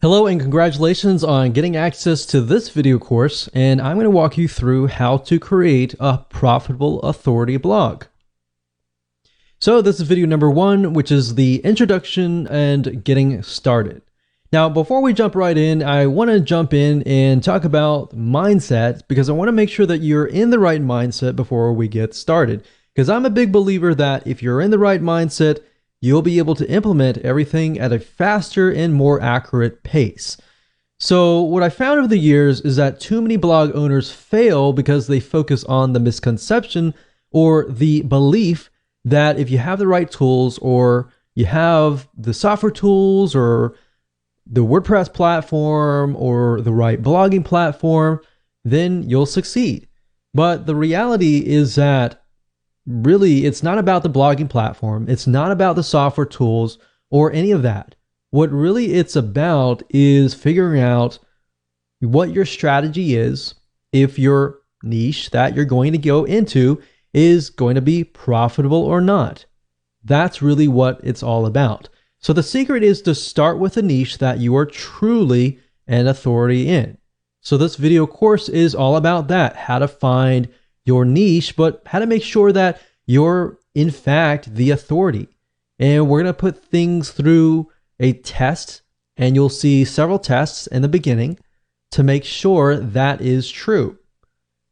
Hello and congratulations on getting access to this video course, and I'm going to walk you through how to create a profitable authority blog. So this is video number 1, which is the introduction and getting started. Now, before we jump right in, I want to jump in and talk about mindset because I want to make sure that you're in the right mindset before we get started. Because I'm a big believer that if you're in the right mindset, you'll be able to implement everything at a faster and more accurate pace. So what I found over the years is that too many blog owners fail because they focus on the misconception or the belief that if you have the right tools or you have the software tools or the WordPress platform or the right blogging platform, then you'll succeed. But the reality is that really, it's not about the blogging platform. It's not about the software tools or any of that. What really it's about is figuring out what your strategy is if your niche that you're going to go into is going to be profitable or not. That's really what it's all about. So the secret is to start with a niche that you are truly an authority in. So this video course is all about that, how to find your niche, but how to make sure that you're in fact the authority. And we're going to put things through a test, and you'll see several tests in the beginning to make sure that is true.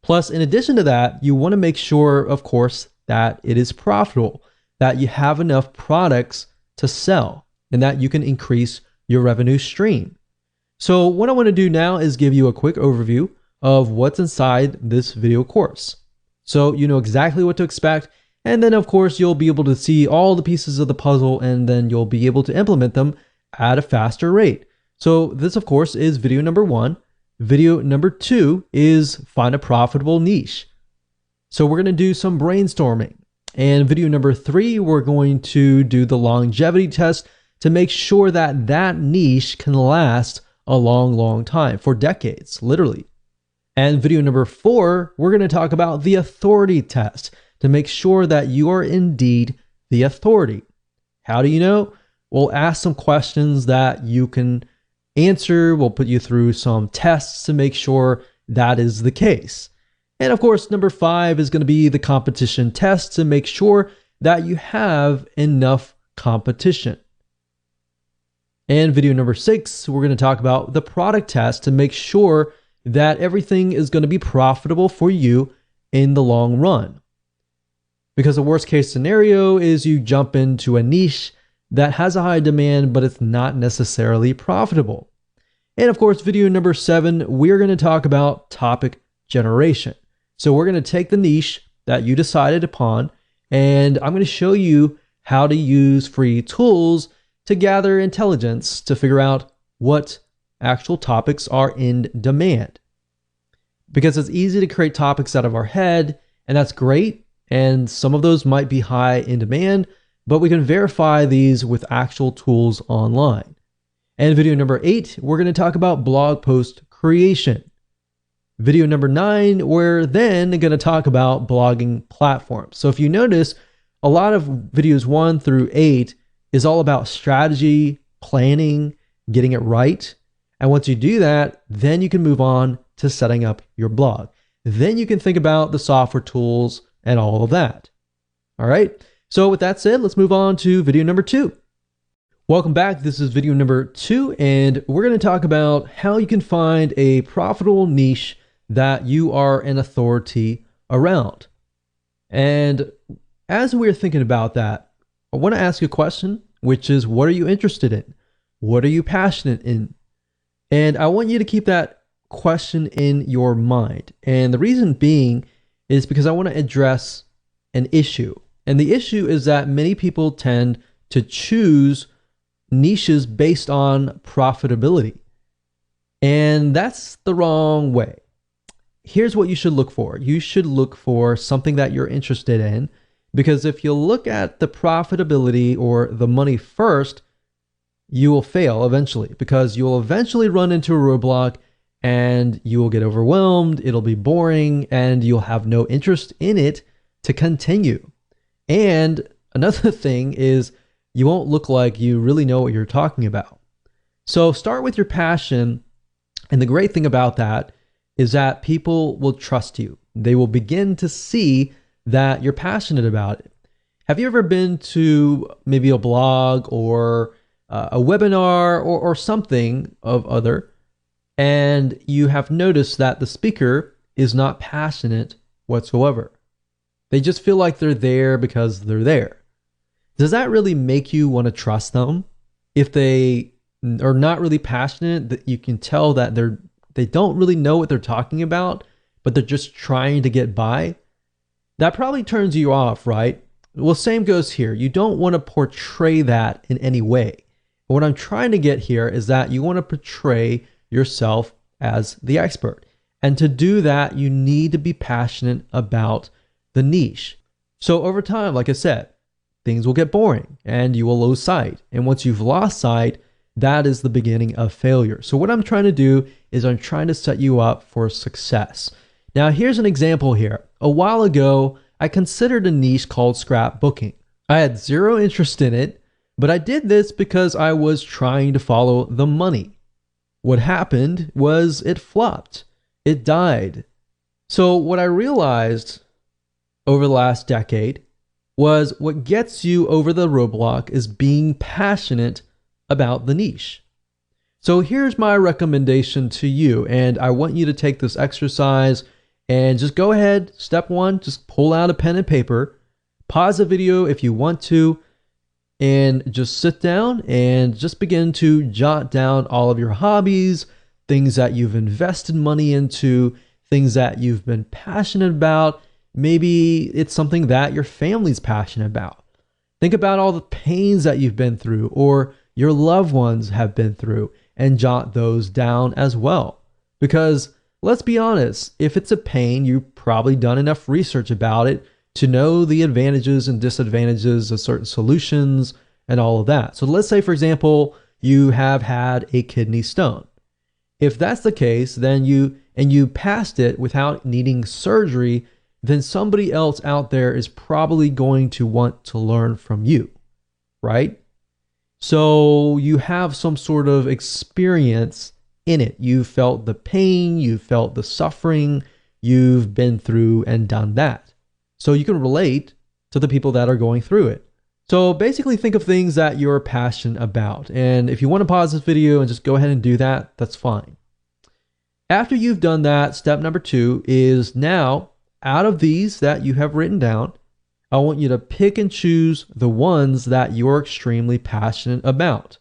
Plus, in addition to that, you want to make sure, of course, that it is profitable, that you have enough products to sell, and that you can increase your revenue stream. So what I want to do now is give you a quick overview of what's inside this video course. So you know exactly what to expect, and then of course you'll be able to see all the pieces of the puzzle, and then you'll be able to implement them at a faster rate. So this of course is video number 1. Video number 2 is find a profitable niche. So we're going to do some brainstorming. And video number 3, we're going to do the longevity test to make sure that that niche can last a long time, for decades, literally. And video number 4, we're going to talk about the authority test to make sure that you are indeed the authority. How do you know? We'll ask some questions that you can answer. We'll put you through some tests to make sure that is the case. And of course, number 5 is going to be the competition test to make sure that you have enough competition. And video number 6, we're going to talk about the product test to make sure that everything is going to be profitable for you in the long run. Because the worst case scenario is you jump into a niche that has a high demand, but it's not necessarily profitable. And of course, video number 7, we're going to talk about topic generation. So we're going to take the niche that you decided upon, and I'm going to show you how to use free tools to gather intelligence to figure out what actual topics are in demand. Because it's easy to create topics out of our head, and that's great, and some of those might be high in demand, but we can verify these with actual tools online. And video number 8, we're going to talk about blog post creation. Video number 9, we're then going to talk about blogging platforms. So if you notice, a lot of videos 1 through 8 is all about strategy, planning, getting it right. And once you do that, then you can move on to setting up your blog. Then you can think about the software tools and all of that. All right. So with that said, let's move on to video number 2. Welcome back. This is video number 2, and we're going to talk about how you can find a profitable niche that you are an authority around. And as we're thinking about that, I want to ask you a question, which is, what are you interested in? What are you passionate in? And I want you to keep that question in your mind. And the reason being is because I want to address an issue. And the issue is that many people tend to choose niches based on profitability. And that's the wrong way. Here's what you should look for. You should look for something that you're interested in, because if you look at the profitability or the money first, you will fail eventually, because you will eventually run into a roadblock and you will get overwhelmed. It'll be boring and you'll have no interest in it to continue. And another thing is you won't look like you really know what you're talking about. So start with your passion. And the great thing about that is that people will trust you. They will begin to see that you're passionate about it. Have you ever been to maybe a blog or a webinar or something of other, and you have noticed that the speaker is not passionate whatsoever? They just feel like they're there because they're there. Does that really make you want to trust them? If they are not really passionate, that you can tell that they don't really know what they're talking about, but they're just trying to get by. That probably turns you off, right? Well, same goes here. You don't want to portray that in any way. What I'm trying to get here is that you want to portray yourself as the expert. And to do that, you need to be passionate about the niche. So over time, like I said, things will get boring and you will lose sight. And once you've lost sight, that is the beginning of failure. So what I'm trying to do is I'm trying to set you up for success. Now, here's an example here. A while ago, I considered a niche called scrapbooking. I had zero interest in it, but I did this because I was trying to follow the money. What happened was it flopped. It died. So what I realized over the last decade was what gets you over the roadblock is being passionate about the niche. So here's my recommendation to you, and I want you to take this exercise and just go ahead. Step one, just pull out a pen and paper, pause the video if you want to, and just sit down and just begin to jot down all of your hobbies, things that you've invested money into, things that you've been passionate about. Maybe it's something that your family's passionate about. Think about all the pains that you've been through or your loved ones have been through, and jot those down as well. Because let's be honest, if it's a pain, you've probably done enough research about it to know the advantages and disadvantages of certain solutions and all of that. So let's say, for example, you have had a kidney stone. If that's the case, then you passed it without needing surgery, then somebody else out there is probably going to want to learn from you, right? So you have some sort of experience in it. You felt the pain, you felt the suffering, you've been through and done that. So you can relate to the people that are going through it. So basically think of things that you're passionate about. And if you want to pause this video and just go ahead and do that, that's fine. After you've done that, step number 2 is now, out of these that you have written down, I want you to pick and choose the ones that you're extremely passionate about.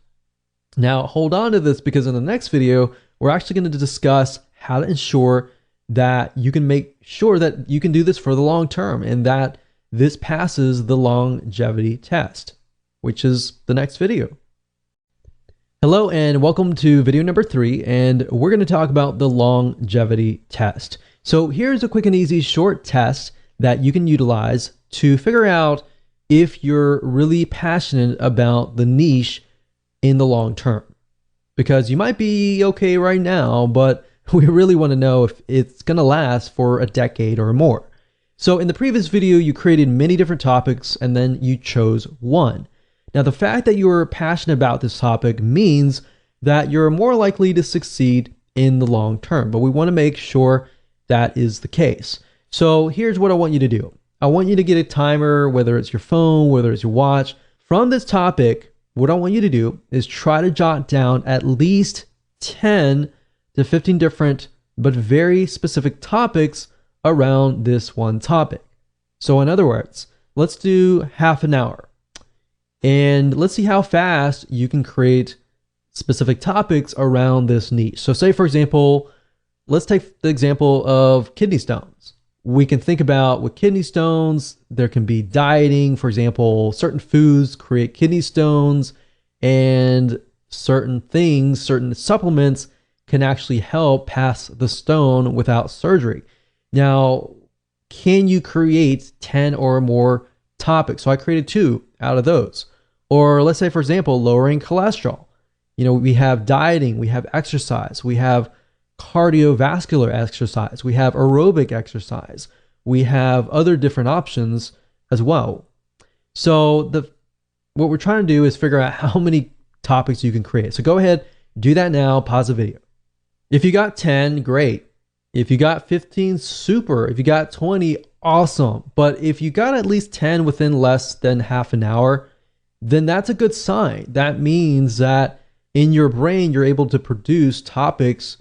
Now, hold on to this because in the next video, we're actually going to discuss how to ensure that you can make sure that you can do this for the long term and that this passes the longevity test, which is the next video. Hello and welcome to video number 3, and we're going to talk about the longevity test. So here's a quick and easy short test that you can utilize to figure out if you're really passionate about the niche in the long term. Because you might be okay right now, but we really want to know if it's going to last for a decade or more. So in the previous video, you created many different topics and then you chose one. Now, the fact that you are passionate about this topic means that you're more likely to succeed in the long term, but we want to make sure that is the case. So here's what I want you to do. I want you to get a timer, whether it's your phone, whether it's your watch. From this topic, what I want you to do is try to jot down at least 10 to 15 different but very specific topics around this one topic. So in other words, let's do half an hour. And let's see how fast you can create specific topics around this niche. So say, for example, let's take the example of kidney stones. We can think about with kidney stones, there can be dieting. For example, certain foods create kidney stones, and certain things, certain supplements can actually help pass the stone without surgery. Now, can you create 10 or more topics? So I created 2 out of those. Or let's say, for example, lowering cholesterol. You know, we have dieting, we have exercise, we have cardiovascular exercise, we have aerobic exercise, we have other different options as well. So what we're trying to do is figure out how many topics you can create. So go ahead, Do that now, pause the video. If you got 10, great. If you got 15, super. If you got 20, awesome. But if you got at least 10 within less than half an hour, then that's a good sign. That means that in your brain, you're able to produce topics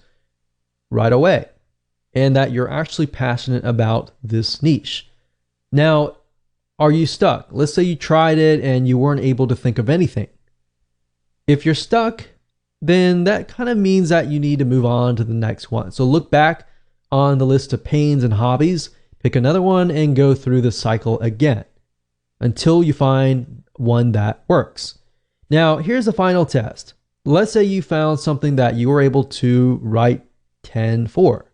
right away and that you're actually passionate about this niche. Now, are you stuck? Let's say you tried it and you weren't able to think of anything. If you're stuck, then that kind of means that you need to move on to the next one. So look back on the list of pains and hobbies, pick another one, and go through the cycle again until you find one that works. Now, here's the final test. Let's say you found something that you were able to write 10 for.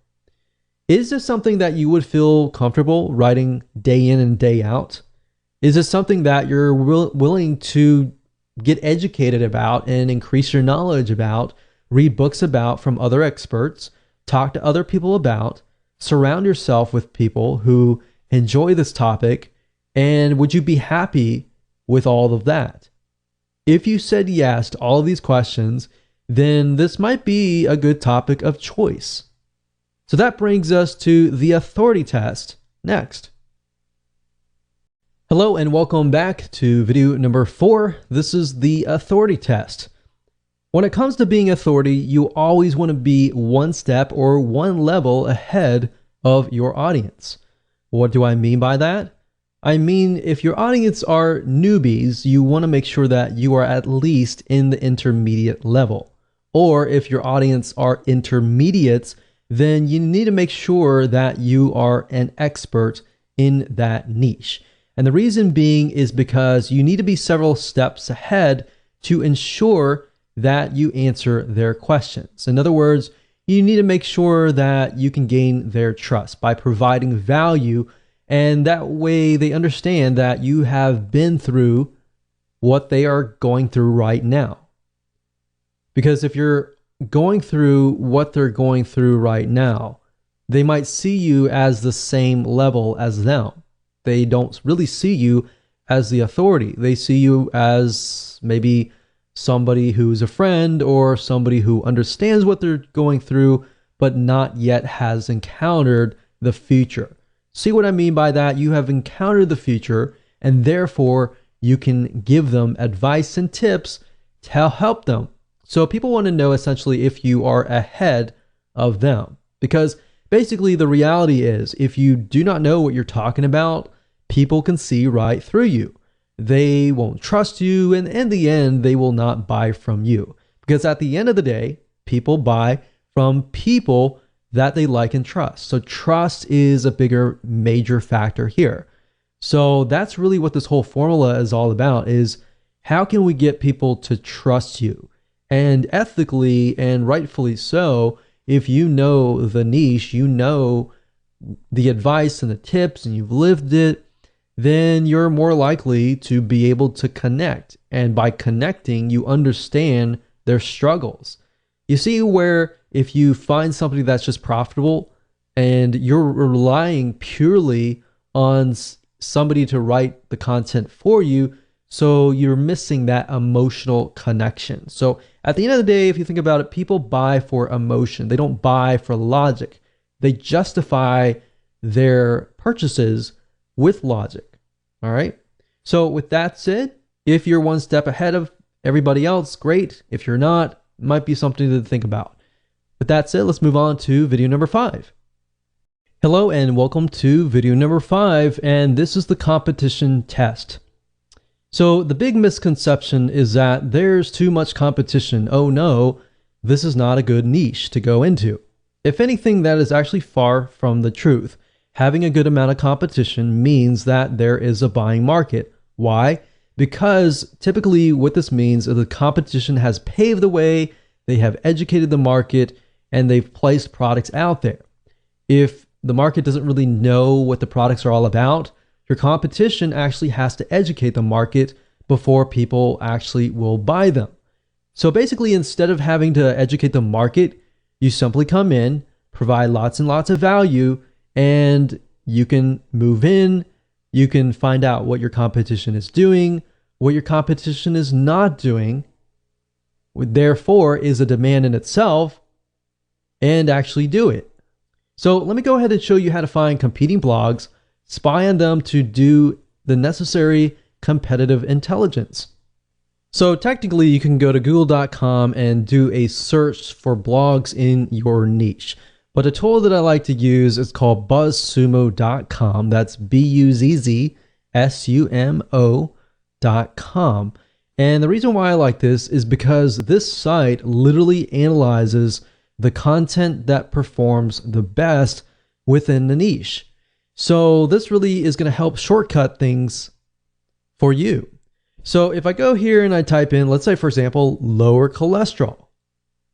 Is this something that you would feel comfortable writing day in and day out? Is this something that you're willing to get educated about and increase your knowledge about, read books about from other experts, talk to other people about, surround yourself with people who enjoy this topic, and would you be happy with all of that? If you said yes to all of these questions, then this might be a good topic of choice. So that brings us to the authority test next. Hello and welcome back to video number 4. This is the authority test. When it comes to being authority, you always want to be one step or one level ahead of your audience. What do I mean by that? I mean, if your audience are newbies, you want to make sure that you are at least in the intermediate level. Or if your audience are intermediates, then you need to make sure that you are an expert in that niche. And the reason being is because you need to be several steps ahead to ensure that you answer their questions. In other words, you need to make sure that you can gain their trust by providing value, and that way they understand that you have been through what they are going through right now. Because if you're going through what they're going through right now, they might see you as the same level as them. They don't really see you as the authority. They see you as maybe somebody who's a friend or somebody who understands what they're going through, but not yet has encountered the future. See what I mean by that? You have encountered the future, and therefore you can give them advice and tips to help them. So people want to know essentially if you are ahead of them, because basically the reality is if you do not know what you're talking about, people can see right through you. They won't trust you, and in the end, they will not buy from you. Because at the end of the day, people buy from people that they like and trust. So trust is a bigger, major factor here. So that's really what this whole formula is all about, is how can we get people to trust you? And ethically and rightfully so, if you know the niche, you know the advice and the tips, and you've lived it, then you're more likely to be able to connect. And by connecting, you understand their struggles. You see where if you find somebody that's just profitable and you're relying purely on somebody to write the content for you, so you're missing that emotional connection. So at the end of the day, if you think about it, people buy for emotion. They don't buy for logic. They justify their purchases with logic. All right. So with that said, if you're one step ahead of everybody else, great. If you're not, it might be something to think about. With that said, let's move on to video number 5. Hello and welcome to video number 5, and this is the competition test. So the big misconception is that there's too much competition. Oh no, this is not a good niche to go into. If anything, that is actually far from the truth. Having a good amount of competition means that there is a buying market. Why? Because typically what this means is the competition has paved the way, they have educated the market, and they've placed products out there. If the market doesn't really know what the products are all about, your competition actually has to educate the market before people actually will buy them. So basically, instead of having to educate the market, you simply come in, provide lots and lots of value, and you can move in, you can find out what your competition is doing, what your competition is not doing, therefore is a demand in itself, and actually do it. So let me go ahead and show you how to find competing blogs, spy on them to do the necessary competitive intelligence. So technically you can go to google.com and do a search for blogs in your niche. But a tool that I like to use is called buzzsumo.com. That's buzzsumo.com. And the reason why I like this is because this site literally analyzes the content that performs the best within the niche. So this really is going to help shortcut things for you. So if I go here and I type in, let's say for example, lower cholesterol,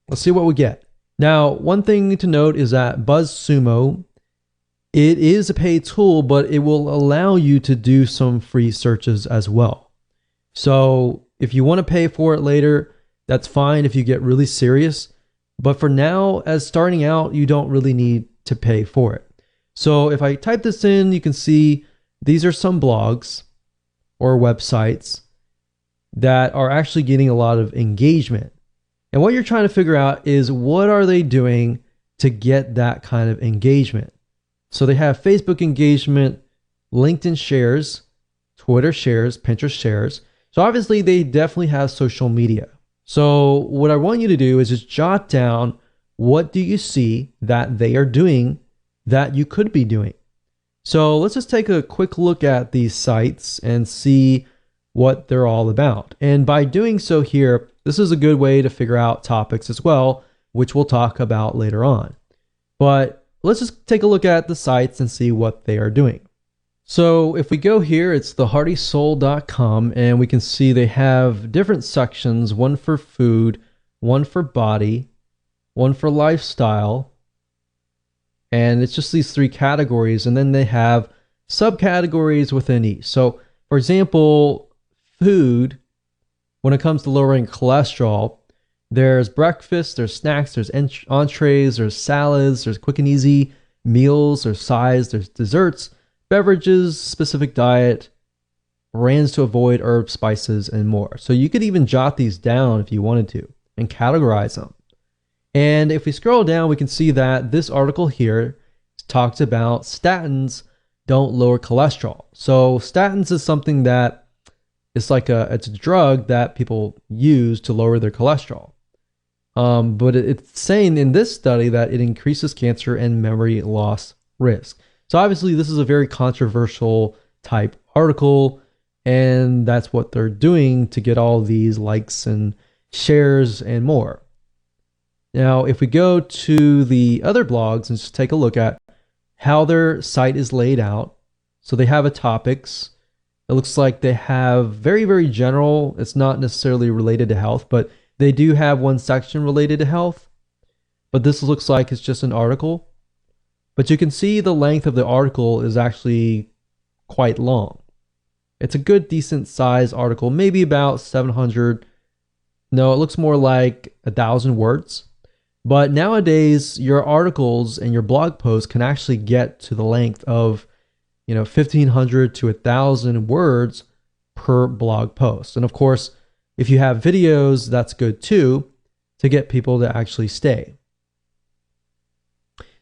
let's see what we get. Now, one thing to note is that BuzzSumo, it is a paid tool, but it will allow you to do some free searches as well. So if you want to pay for it later, that's fine if you get really serious. But for now, as starting out, you don't really need to pay for it. So if I type this in, you can see these are some blogs or websites that are actually getting a lot of engagement. And what you're trying to figure out is what are they doing to get that kind of engagement? So they have Facebook engagement, LinkedIn shares, Twitter shares, Pinterest shares. So obviously they definitely have social media. So what I want you to do is just jot down what do you see that they are doing that you could be doing. So let's just take a quick look at these sites and see what they're all about. And by doing so here, this is a good way to figure out topics as well, which we'll talk about later on. But let's just take a look at the sites and see what they are doing. So if we go here, it's theheartysoul.com, and we can see they have different sections, one for food, one for body, one for lifestyle, and it's just these three categories, and then they have subcategories within each. So for example, food, when it comes to lowering cholesterol, there's breakfast, there's snacks, there's entrees, there's salads, there's quick and easy meals, there's sides, there's desserts, beverages, specific diet, brands to avoid, herbs, spices, and more. So you could even jot these down if you wanted to and categorize them. And if we scroll down, we can see that this article here talks about statins don't lower cholesterol. So statins is something that it's a drug that people use to lower their cholesterol. But it's saying in this study that it increases cancer and memory loss risk. So obviously this is a very controversial type article, and that's what they're doing to get all these likes and shares and more. Now, if we go to the other blogs and just take a look at how their site is laid out. So they have a topics. It looks like they have very, very general. It's not necessarily related to health, but they do have one section related to health. But this looks like it's just an article. But you can see the length of the article is actually quite long. It's a good, decent size article, maybe about 700. No, it looks more like 1,000 words. But nowadays, your articles and your blog posts can actually get to the length of 1,500 to 1,000 words per blog post. And of course, if you have videos, that's good too, to get people to actually stay.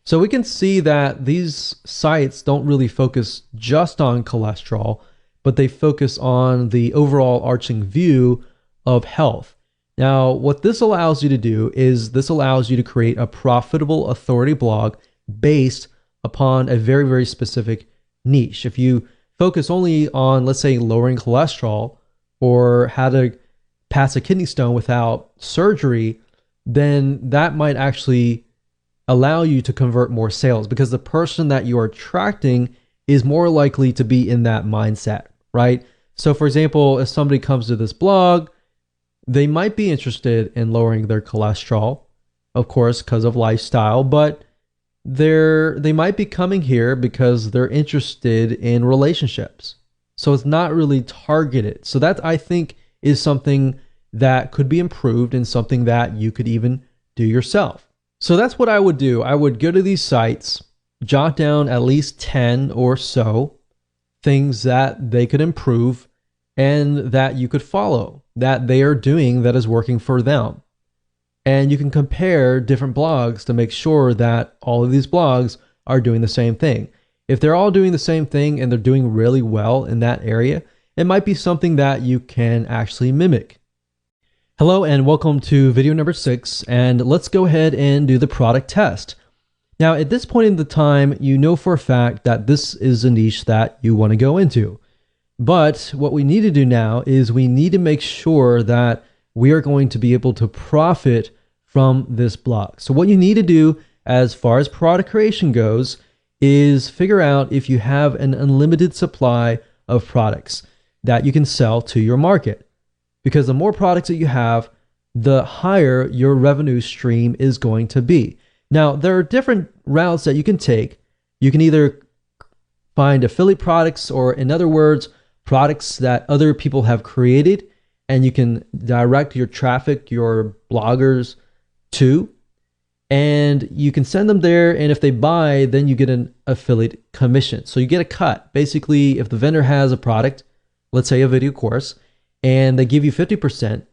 So we can see that these sites don't really focus just on cholesterol, but they focus on the overall arching view of health. Now, what this allows you to do is this allows you to create a profitable authority blog based upon a very, very specific niche. If you focus only on, let's say, lowering cholesterol or how to pass a kidney stone without surgery, then that might actually allow you to convert more sales because the person that you are attracting is more likely to be in that mindset, right? So for example, if somebody comes to this blog, they might be interested in lowering their cholesterol, of course, because of lifestyle, but they might be coming here because they're interested in relationships. So it's not really targeted. So that, I think, is something that could be improved and something that you could even do yourself. So that's what I would do. I would go to these sites, jot down at least 10 or so things that they could improve and that you could follow, that they are doing that is working for them. And you can compare different blogs to make sure that all of these blogs are doing the same thing. If they're all doing the same thing and they're doing really well in that area, it might be something that you can actually mimic. Hello and welcome to video number 6, and let's go ahead and do the product test. Now, at this point in the time, you know for a fact that this is a niche that you want to go into. But what we need to do now is we need to make sure that we are going to be able to profit from this blog. So what you need to do as far as product creation goes is figure out if you have an unlimited supply of products that you can sell to your market. Because the more products that you have, the higher your revenue stream is going to be. Now, there are different routes that you can take. You can either find affiliate products, or in other words, products that other people have created, and you can direct your traffic, your bloggers to, and you can send them there, and if they buy, then you get an affiliate commission. So you get a cut. Basically, if the vendor has a product, let's say a video course, and they give you 50%,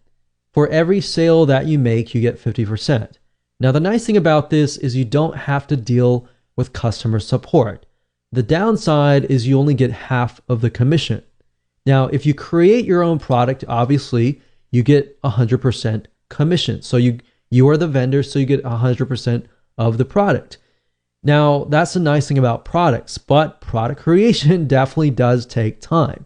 for every sale that you make, you get 50%. Now, the nice thing about this is you don't have to deal with customer support. The downside is you only get half of the commission. Now, if you create your own product, obviously, you get 100% commission. So you are the vendor, so you get 100% of the product. Now, that's the nice thing about products, but product creation definitely does take time.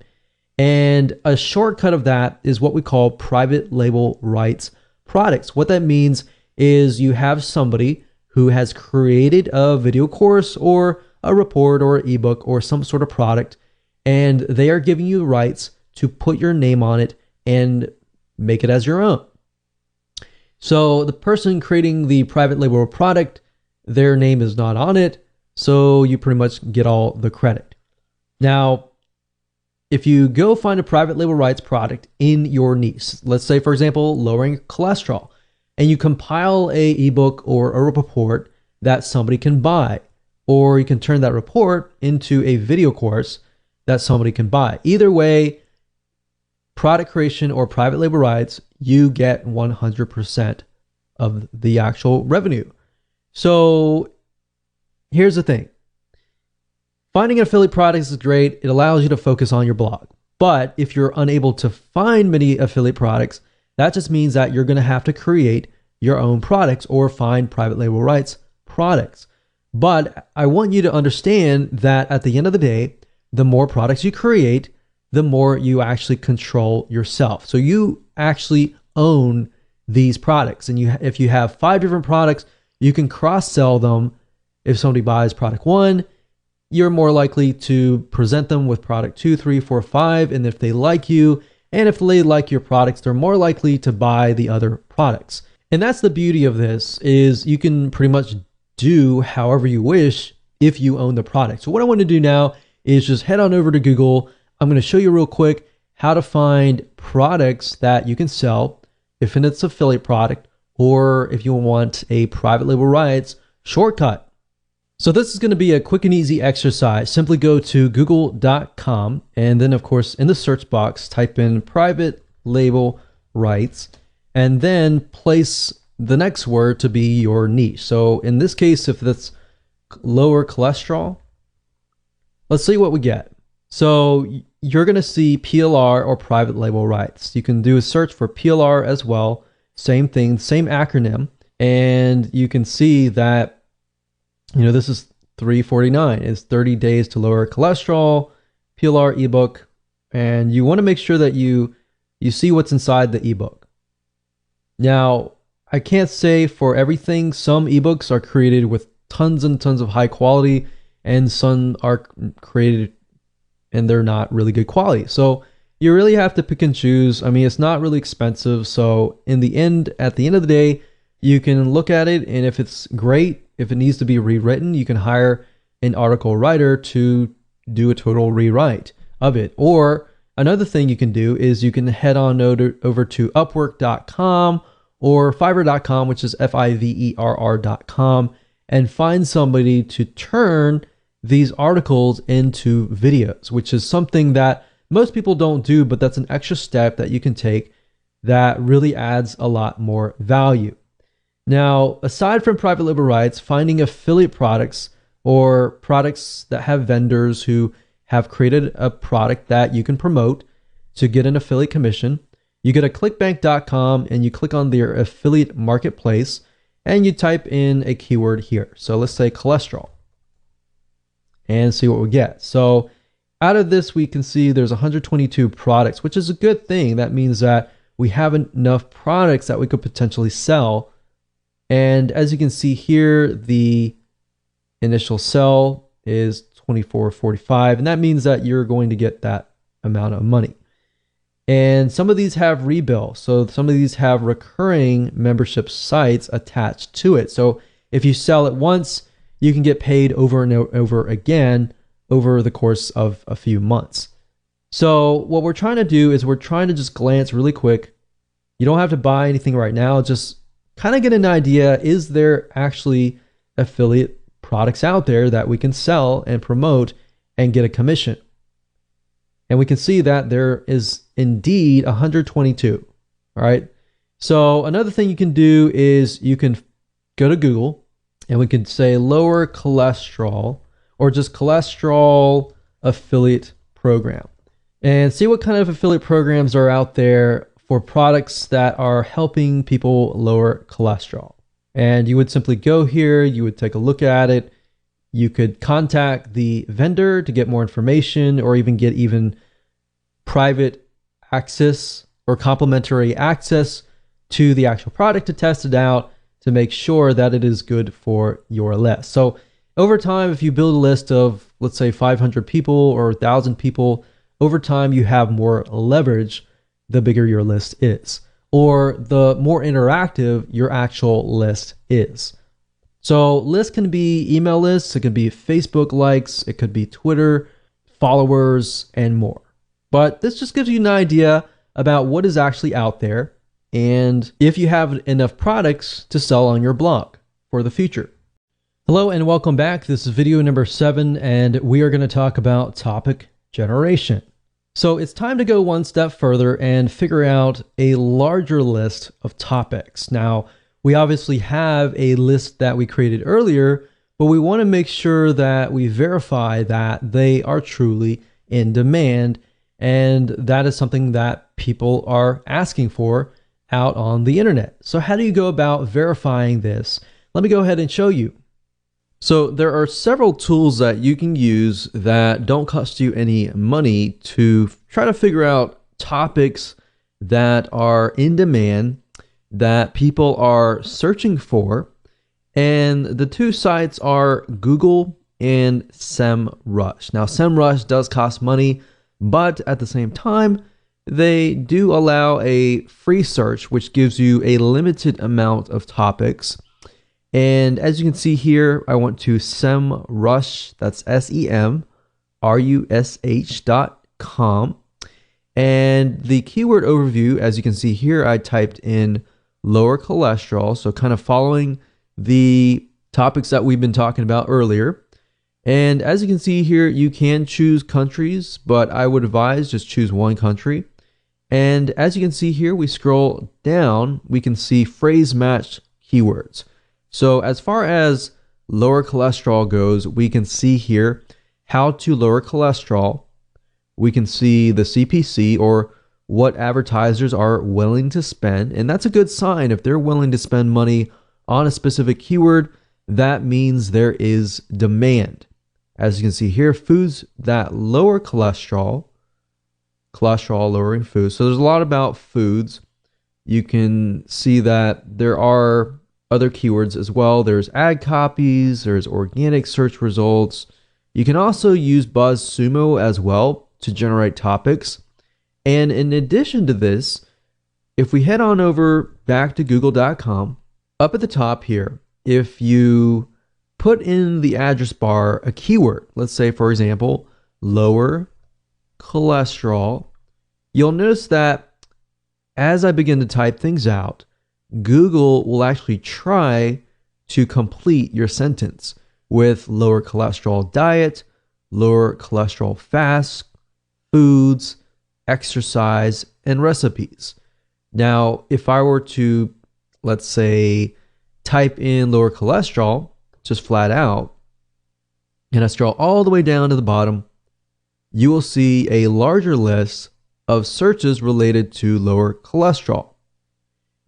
And a shortcut of that is what we call private label rights products. What that means is you have somebody who has created a video course or a report or an ebook or some sort of product, and they are giving you rights to put your name on it and make it as your own. So the person creating the private label product, their name is not on it, so you pretty much get all the credit. Now, if you go find a private label rights product in your niche, let's say, for example, lowering cholesterol, and you compile a ebook or a report that somebody can buy, or you can turn that report into a video course that somebody can buy. Either way, product creation or private label rights, you get 100% of the actual revenue. So here's the thing. Finding affiliate products is great. It allows you to focus on your blog. But if you're unable to find many affiliate products, that just means that you're going to have to create your own products or find private label rights products. But I want you to understand that at the end of the day, the more products you create, the more you actually control yourself. So you actually own these products. And if you have 5 different products, you can cross-sell them. If somebody buys product 1, you're more likely to present them with product 2, 3, 4, 5. And if they like you, and if they like your products, they're more likely to buy the other products. And that's the beauty of this, is you can pretty much do however you wish if you own the product. So what I want to do now is just head on over to Google. I'm going to show you real quick how to find products that you can sell if it's an affiliate product, or if you want a private label rights shortcut. So this is going to be a quick and easy exercise. Simply go to google.com, and then of course in the search box type in private label rights, and then place the next word to be your niche. So in this case, if that's lower cholesterol, let's see what we get. So you're going to see PLR or private label rights. You can do a search for PLR as well. Same thing, same acronym. And you can see that, this is $3.49. It's 30 days to lower cholesterol, PLR ebook. And you want to make sure that you see what's inside the ebook. Now, I can't say for everything. Some ebooks are created with tons and tons of high quality, and some are created and they're not really good quality. So you really have to pick and choose. I mean, it's not really expensive. So at the end of the day, you can look at it, and if it's great, if it needs to be rewritten, you can hire an article writer to do a total rewrite of it. Or another thing you can do is you can head on over to upwork.com or fiverr.com, which is fiverr.com, and find somebody to turn these articles into videos, which is something that most people don't do, but that's an extra step that you can take that really adds a lot more value. Now, aside from private label rights, finding affiliate products or products that have vendors who have created a product that you can promote to get an affiliate commission, you go to clickbank.com and you click on their affiliate marketplace and you type in a keyword here. So let's say cholesterol and see what we get. So out of this, we can see there's 122 products, which is a good thing. That means that we have enough products that we could potentially sell. And as you can see here, the initial sell is $24.45, and that means that you're going to get that amount of money. And some of these have rebill. So some of these have recurring membership sites attached to it. So if you sell it once, you can get paid over and over again over the course of a few months. So what we're trying to do is we're trying to just glance really quick. You don't have to buy anything right now. Just kind of get an idea. Is there actually affiliate products out there that we can sell and promote and get a commission? And we can see that there is indeed 122. All right. So another thing you can do is you can go to Google and we can say lower cholesterol or just cholesterol affiliate program and see what kind of affiliate programs are out there for products that are helping people lower cholesterol. And you would simply go here, you would take a look at it. You could contact the vendor to get more information or even get private access or complimentary access to the actual product to test it out to make sure that it is good for your list. So over time, if you build a list of, let's say 500 people or 1,000 people, over time you have more leverage the bigger your list is, or the more interactive your actual list is. So lists can be email lists, it can be Facebook likes, it could be Twitter followers, and more. But this just gives you an idea about what is actually out there and if you have enough products to sell on your blog for the future. Hello and welcome back. This is video number 7 and we are going to talk about topic generation. So it's time to go one step further and figure out a larger list of topics. Now, we obviously have a list that we created earlier, but we want to make sure that we verify that they are truly in demand. And that is something that people are asking for out on the internet. So how do you go about verifying this? Let me go ahead and show you. So there are several tools that you can use that don't cost you any money to try to figure out topics that are in demand, that people are searching for. And the two sites are Google and SEMrush. Now, SEMrush does cost money, but at the same time, they do allow a free search, which gives you a limited amount of topics. And as you can see here, I went to SEMrush, that's SEMrush.com. And the keyword overview, as you can see here, I typed in lower cholesterol. So kind of following the topics that we've been talking about earlier. And as you can see here, you can choose countries, but I would advise just choose one country. And as you can see here, we scroll down, we can see phrase match keywords. So as far as lower cholesterol goes, we can see here how to lower cholesterol. We can see the CPC or what advertisers are willing to spend. And that's a good sign. If they're willing to spend money on a specific keyword, that means there is demand. As you can see here, foods that lower cholesterol lowering foods. So there's a lot about foods. You can see that there are other keywords as well. There's ad copies, there's organic search results. You can also use BuzzSumo as well to generate topics. And in addition to this, if we head on over back to google.com, up at the top here, if you put in the address bar a keyword, let's say, for example, lower cholesterol, you'll notice that as I begin to type things out, Google will actually try to complete your sentence with lower cholesterol diet, lower cholesterol fast, foods, exercise, and recipes. Now, if I were to, let's say, type in lower cholesterol, just flat out, and I scroll all the way down to the bottom, you will see a larger list of searches related to lower cholesterol.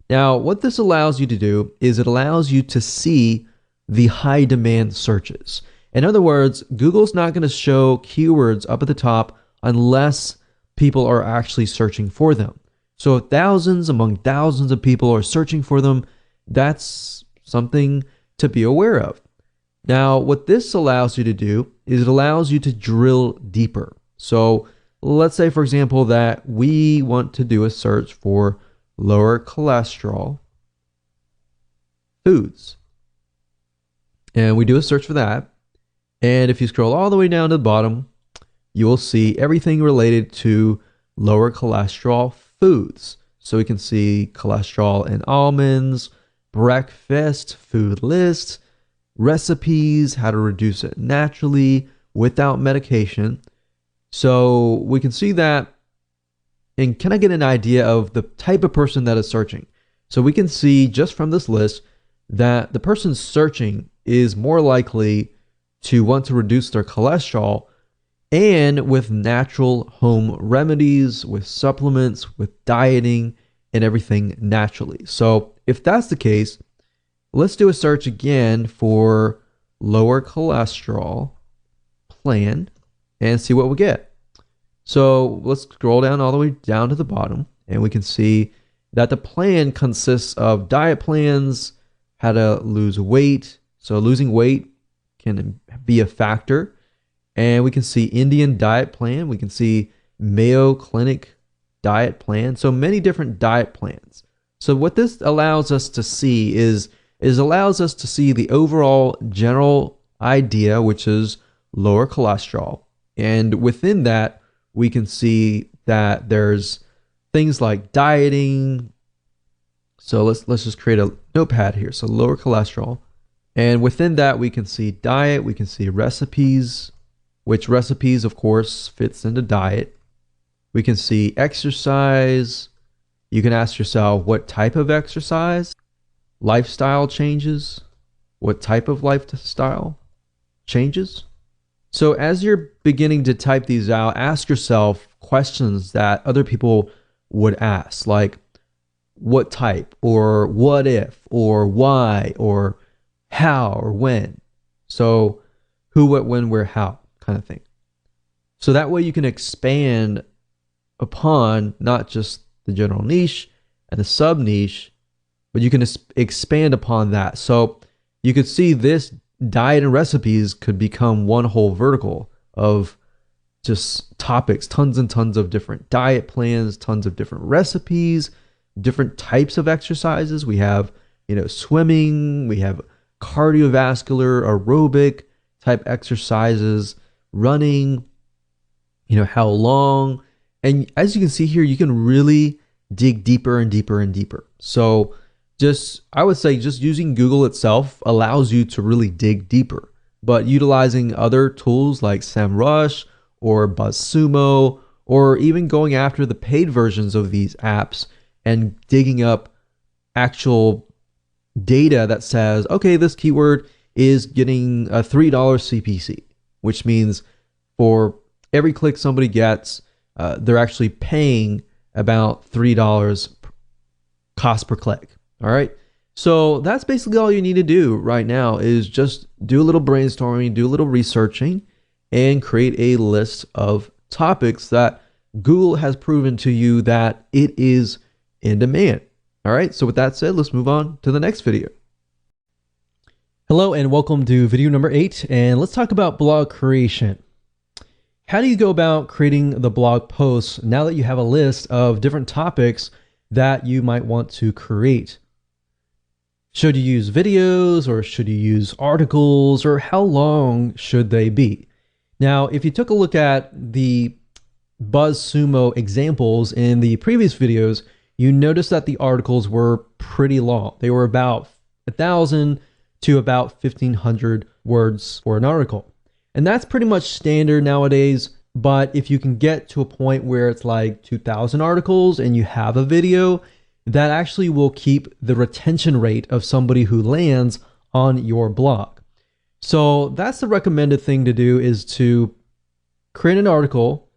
Now, what this allows you to do is it allows you to see the high demand searches. In other words, Google's not going to show keywords up at the top unless people are actually searching for them. So if thousands among thousands of people are searching for them, that's something to be aware of. Now, what this allows you to do is it allows you to drill deeper. So let's say, for example, that we want to do a search for lower cholesterol foods. And we do a search for that. And if you scroll all the way down to the bottom, you will see everything related to lower cholesterol foods. So we can see cholesterol in almonds, breakfast, food list, recipes, how to reduce it naturally without medication. So we can see that. And can I get an idea of the type of person that is searching? So we can see just from this list that the person searching is more likely to want to reduce their cholesterol, and with natural home remedies, with supplements, with dieting, and everything naturally. So if that's the case, let's do a search again for lower cholesterol plan and see what we get. So let's scroll down all the way down to the bottom, and we can see that the plan consists of diet plans, how to lose weight. So losing weight can be a factor. And we can see Indian diet plan. We can see Mayo Clinic diet plan. So many different diet plans. So what this allows us to see is allows us to see the overall general idea, which is lower cholesterol. And within that, we can see that there's things like dieting. So let's just create a notepad here. So lower cholesterol. And within that, we can see diet. We can see recipes, which recipes, of course, fits into diet. We can see exercise. You can ask yourself, what type of exercise? Lifestyle changes. What type of lifestyle changes? So as you're beginning to type these out, ask yourself questions that other people would ask, like what type, or what if, or why, or how, or when. So who, what, when, where, how kind of thing. So that way you can expand upon not just the general niche and the sub niche, but you can expand upon that. So you could see this diet and recipes could become one whole vertical of just topics, tons and tons of different diet plans, tons of different recipes, different types of exercises. We have, swimming, we have cardiovascular, aerobic type exercises, running, how long. And as you can see here, you can really dig deeper and deeper and deeper. So I would say just using Google itself allows you to really dig deeper, but utilizing other tools like SEMrush or BuzzSumo, or even going after the paid versions of these apps and digging up actual data that says, okay, this keyword is getting a $3 CPC, which means for every click somebody gets, they're actually paying about $3 cost per click. All right. So that's basically all you need to do right now is just do a little brainstorming, do a little researching, and create a list of topics that Google has proven to you that it is in demand. All right. So with that said, let's move on to the next video. Hello and welcome to video number 8. And let's talk about blog creation. How do you go about creating the blog posts now that you have a list of different topics that you might want to create? Should you use videos, or should you use articles, or how long should they be? Now, if you took a look at the BuzzSumo examples in the previous videos, you notice that the articles were pretty long. They were about 1,000 to about 1,500 words for an article. And that's pretty much standard nowadays. But if you can get to a point where it's like 2,000 articles and you have a video, that actually will keep the retention rate of somebody who lands on your blog. So that's the recommended thing to do, is to create an article,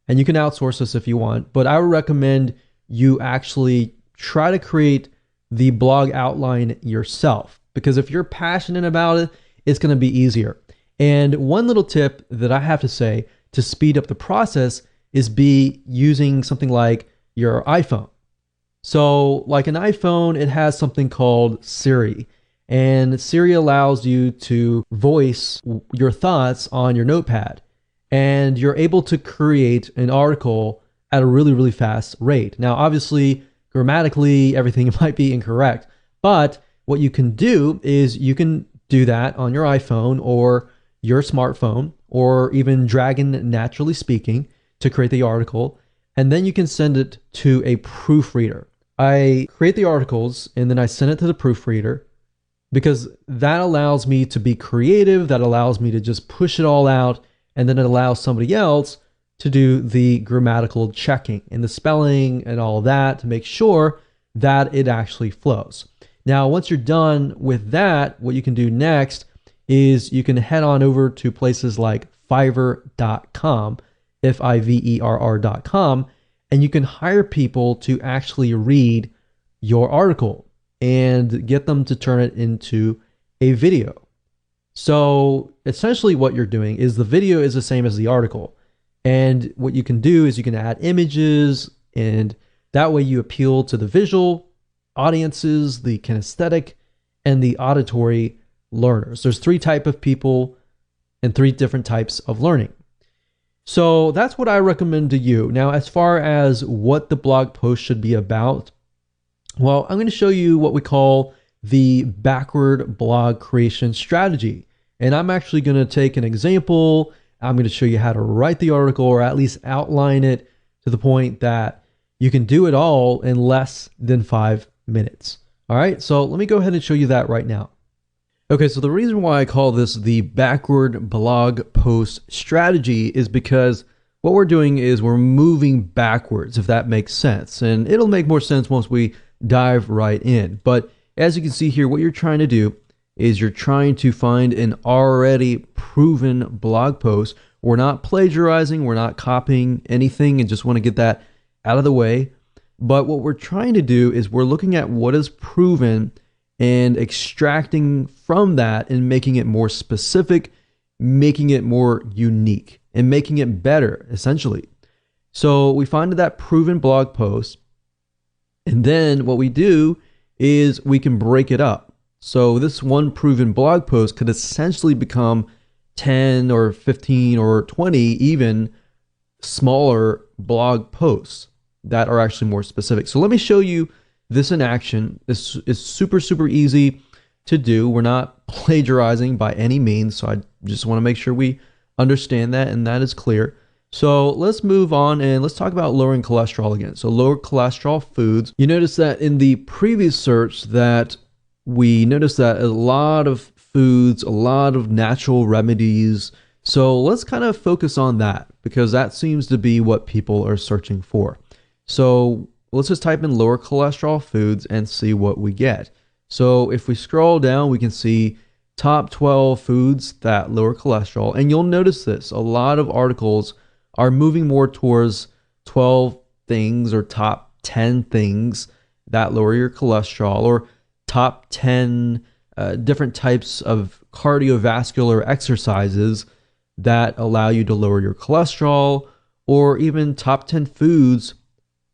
and you can outsource this if you want, but I would recommend you actually try to create the blog outline yourself, because if you're passionate about it, it's going to be easier. And one little tip that I have to say to speed up the process is be using something like your iPhone. So like an iPhone, it has something called Siri, and Siri allows you to voice your thoughts on your notepad, and you're able to create an article at a really, really fast rate. Now, obviously, grammatically, everything might be incorrect, but what you can do is you can do that on your iPhone or your smartphone, or even Dragon Naturally Speaking, to create the article, and then you can send it to a proofreader. I create the articles and then I send it to the proofreader, because that allows me to be creative, that allows me to just push it all out, and then it allows somebody else to do the grammatical checking and the spelling and all that to make sure that it actually flows. Now, once you're done with that, what you can do next is you can head on over to places like Fiverr.com, Fiverr.com, and you can hire people to actually read your article and get them to turn it into a video. So essentially what you're doing is the video is the same as the article. And what you can do is you can add images, and that way you appeal to the visual audiences, the kinesthetic, and the auditory learners. There's 3 types of people and 3 different types of learning. So that's what I recommend to you. Now, as far as what the blog post should be about, well, I'm going to show you what we call the backward blog creation strategy. And I'm actually going to take an example. I'm going to show you how to write the article, or at least outline it to the point that you can do it all in less than 5 minutes. All right, so let me go ahead and show you that right now. Okay, so the reason why I call this the backward blog post strategy is because what we're doing is we're moving backwards, if that makes sense. And it'll make more sense once we dive right in. But as you can see here, what you're trying to do is you're trying to find an already proven blog post. We're not plagiarizing, we're not copying anything, and just want to get that out of the way. But what we're trying to do is we're looking at what is proven and extracting from that and making it more specific, making it more unique, and making it better, essentially. So we find that proven blog post, and then what we do is we can break it up. So this one proven blog post could essentially become 10 or 15 or 20 even smaller blog posts that are actually more specific. So let me show you this in action. This is super, super easy to do. We're not plagiarizing by any means, so I just want to make sure we understand that and that is clear. So let's move on and let's talk about lowering cholesterol again. So lower cholesterol foods. You notice that in the previous search that we noticed that a lot of foods, a lot of natural remedies. So let's kind of focus on that, because that seems to be what people are searching for. So let's just type in lower cholesterol foods and see what we get. So if we scroll down, we can see top 12 foods that lower cholesterol. And you'll notice this, a lot of articles are moving more towards 12 things or top 10 things that lower your cholesterol, or top 10 different types of cardiovascular exercises that allow you to lower your cholesterol, or even top 10 foods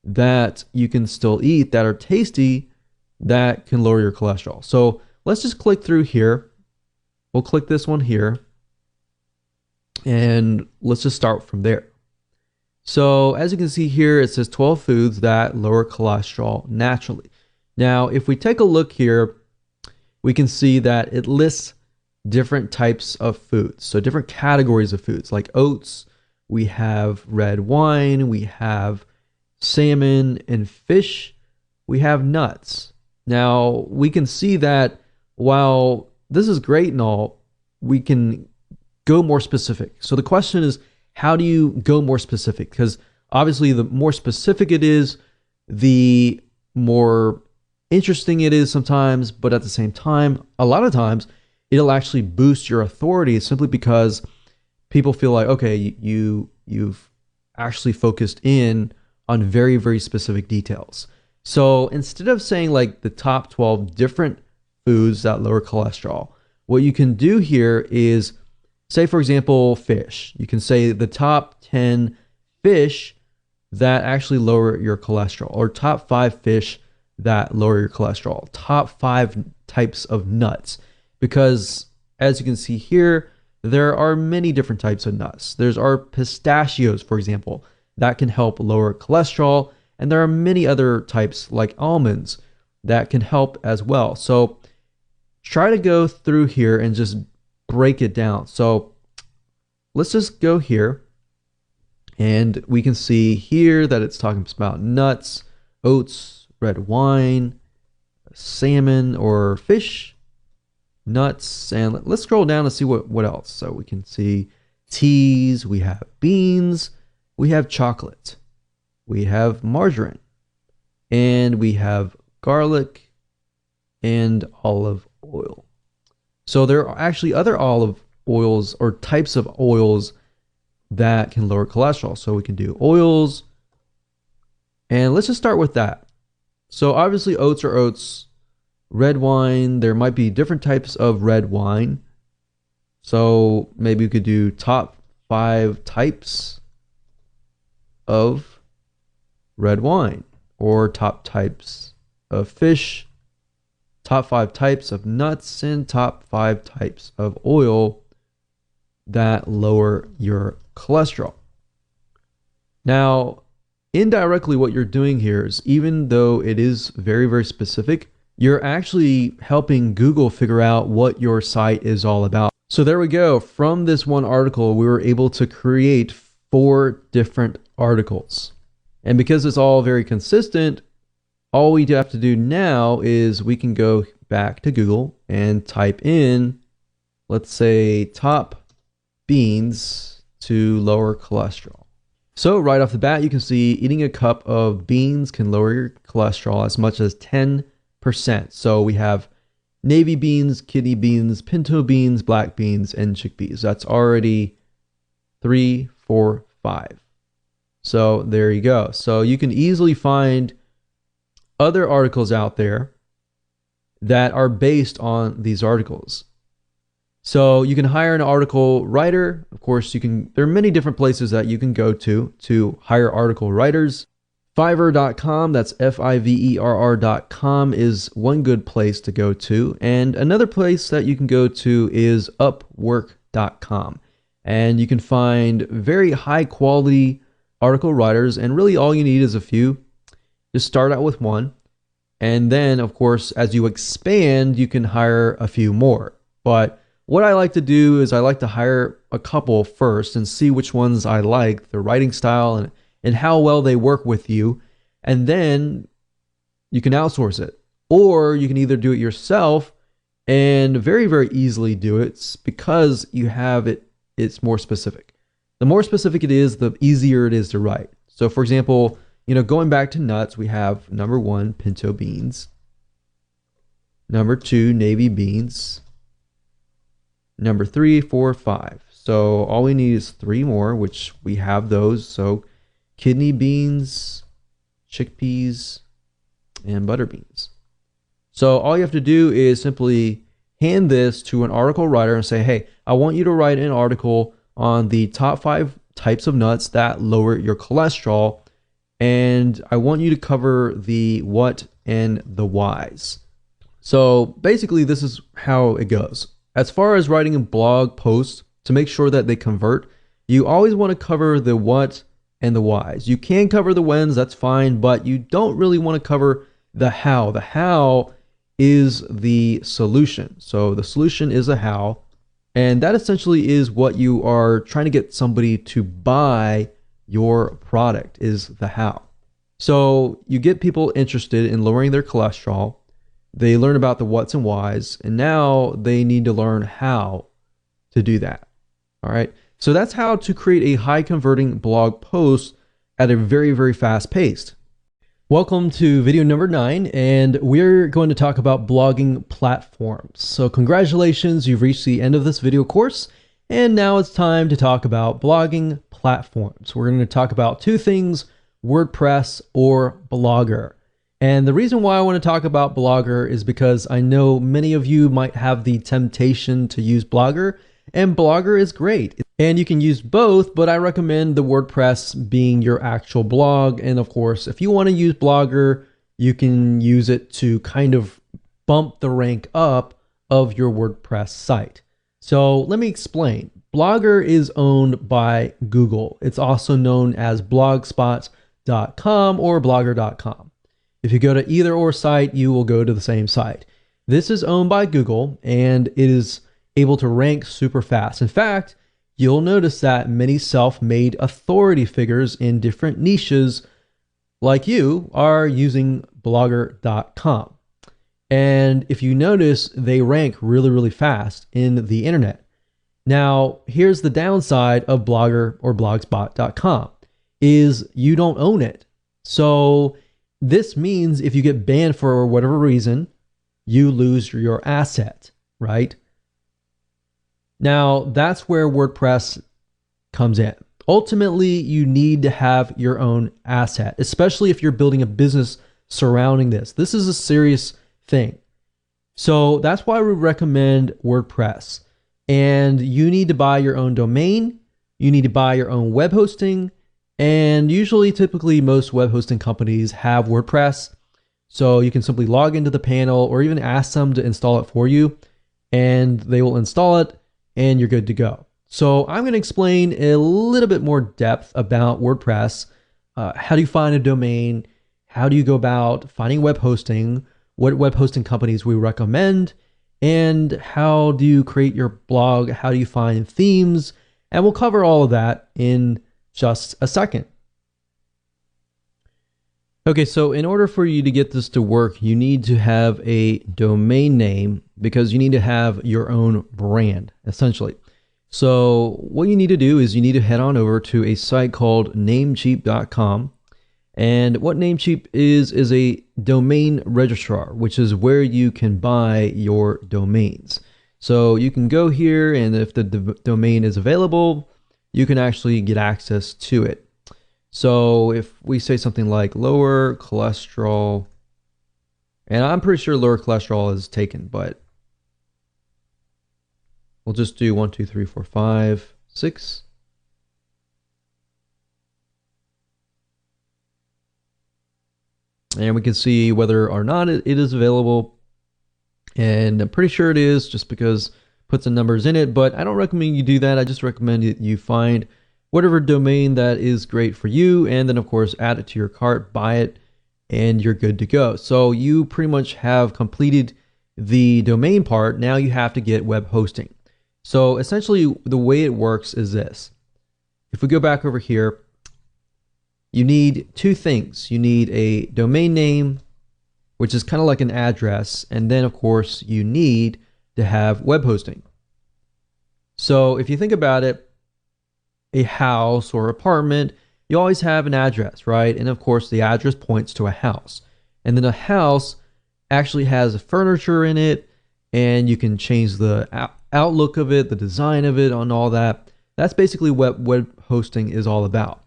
that you can still eat that are tasty that can lower your cholesterol. So let's just click through here. We'll click this one here, and let's just start from there. So as you can see here, it says 12 foods that lower cholesterol naturally. Now, if we take a look here, we can see that it lists different types of foods. So different categories of foods, like oats, we have red wine, we have salmon and fish, we have nuts. Now, we can see that while this is great and all, we can go more specific. So the question is, how do you go more specific? Because obviously the more specific it is, the more interesting it is sometimes, but at the same time, a lot of times it'll actually boost your authority simply because people feel like, okay, you've actually focused in on very, very specific details. So instead of saying like the top 12 different foods that lower cholesterol, what you can do here is say, for example, fish. You can say the top 10 fish that actually lower your cholesterol, or top 5 fish that lower your cholesterol, top 5 types of nuts. Because as you can see here, there are many different types of nuts. There's our pistachios, for example, that can help lower cholesterol. And there are many other types like almonds that can help as well. So try to go through here and just break it down. So let's just go here and we can see here that it's talking about nuts, oats, red wine, salmon or fish, nuts, and let's scroll down and see what else. So we can see teas, we have beans, we have chocolate, we have margarine, and we have garlic and olive oil. So there are actually other olive oils or types of oils that can lower cholesterol. So we can do oils, and let's just start with that. So obviously oats are oats. Red wine, there might be different types of red wine. So maybe we could do top 5 types of red wine, or top types of fish, top 5 types of nuts, and top 5 types of oil that lower your cholesterol. Now, indirectly, what you're doing here is, even though it is very, very specific, you're actually helping Google figure out what your site is all about. So there we go. From this one article, we were able to create 4 different articles. And because it's all very consistent, all we have to do now is we can go back to Google and type in, let's say, top beans to lower cholesterol. So right off the bat, you can see eating a cup of beans can lower your cholesterol as much as 10%. So we have navy beans, kidney beans, pinto beans, black beans, and chickpeas. That's already 3, 4, 5. So there you go. So you can easily find other articles out there that are based on these articles. So you can hire an article writer. Of course, there are many different places that you can go to hire article writers. Fiverr.com, that's Fiverr.com, is one good place to go to. And another place that you can go to is Upwork.com. And you can find very high quality article writers. And really all you need is a few. Just start out with one. And then, of course, as you expand, you can hire a few more. But what I like to do is I like to hire a couple first and see which ones I like, their writing style, and how well they work with you. And then you can outsource it. Or you can either do it yourself and very, very easily do it because you have it's more specific. The more specific it is, the easier it is to write. So for example, going back to nuts, we have number 1, pinto beans. Number 2, navy beans. Number 3, 4, 5. So all we need is 3 more, which we have those. So kidney beans, chickpeas, and butter beans. So all you have to do is simply hand this to an article writer and say, hey, I want you to write an article on the top 5 types of nuts that lower your cholesterol. And I want you to cover the what and the whys. So basically, this is how it goes. As far as writing a blog post, to make sure that they convert, you always want to cover the what and the whys. You can cover the whens, that's fine, but you don't really want to cover the how. The how is the solution. So the solution is a how, and that essentially is what you are trying to get somebody to buy your product, is the how. So you get people interested in lowering their cholesterol. They learn about the what's and whys, and now they need to learn how to do that. All right. So that's how to create a high converting blog post at a very, very fast pace. Welcome to video number 9, and we're going to talk about blogging platforms. So congratulations, you've reached the end of this video course, and now it's time to talk about blogging platforms. We're going to talk about two things, WordPress or Blogger. And the reason why I want to talk about Blogger is because I know many of you might have the temptation to use Blogger, and Blogger is great. And you can use both, but I recommend the WordPress being your actual blog. And of course, if you want to use Blogger, you can use it to kind of bump the rank up of your WordPress site. So let me explain. Blogger is owned by Google. It's also known as blogspot.com or blogger.com. If you go to either or site, you will go to the same site. This is owned by Google, and it is able to rank super fast. In fact, you'll notice that many self-made authority figures in different niches like you are using blogger.com. And if you notice, they rank really, really fast in the internet. Now, here's the downside of Blogger or blogspot.com is you don't own it. So this means if you get banned for whatever reason, you lose your asset, right? Now, that's where WordPress comes in. Ultimately, you need to have your own asset, especially if you're building a business surrounding this. This is a serious thing. So that's why we recommend WordPress. And you need to buy your own domain. You need to buy your own web hosting. And usually, typically, most web hosting companies have WordPress. So you can simply log into the panel or even ask them to install it for you, and they will install it, and you're good to go. So I'm going to explain a little bit more depth about WordPress. How do you find a domain? How do you go about finding web hosting? What web hosting companies we recommend? And how do you create your blog? How do you find themes? And we'll cover all of that in just a second. Okay, so in order for you to get this to work, you need to have a domain name because you need to have your own brand, essentially. So what you need to do is you need to head on over to a site called namecheap.com. And what Namecheap is a domain registrar, which is where you can buy your domains. So you can go here, and if the domain is available, you can actually get access to it. So if we say something like lower cholesterol, and I'm pretty sure lower cholesterol is taken, but we'll just do 1, 2, 3, 4, 5, 6. And we can see whether or not it is available. And I'm pretty sure it is just because it puts the numbers in it, but I don't recommend you do that. I just recommend that you find whatever domain that is great for you, and then of course add it to your cart, buy it, and you're good to go. So you pretty much have completed the domain part. Now you have to get web hosting. So essentially the way it works is this. If we go back over here, you need two things. You need a domain name, which is kind of like an address, and then of course you need to have web hosting. So if you think about it, a house or apartment, you always have an address, right? And of course the address points to a house. And then a house actually has furniture in it, and you can change the outlook of it, the design of it, on all that. That's basically what web hosting is all about.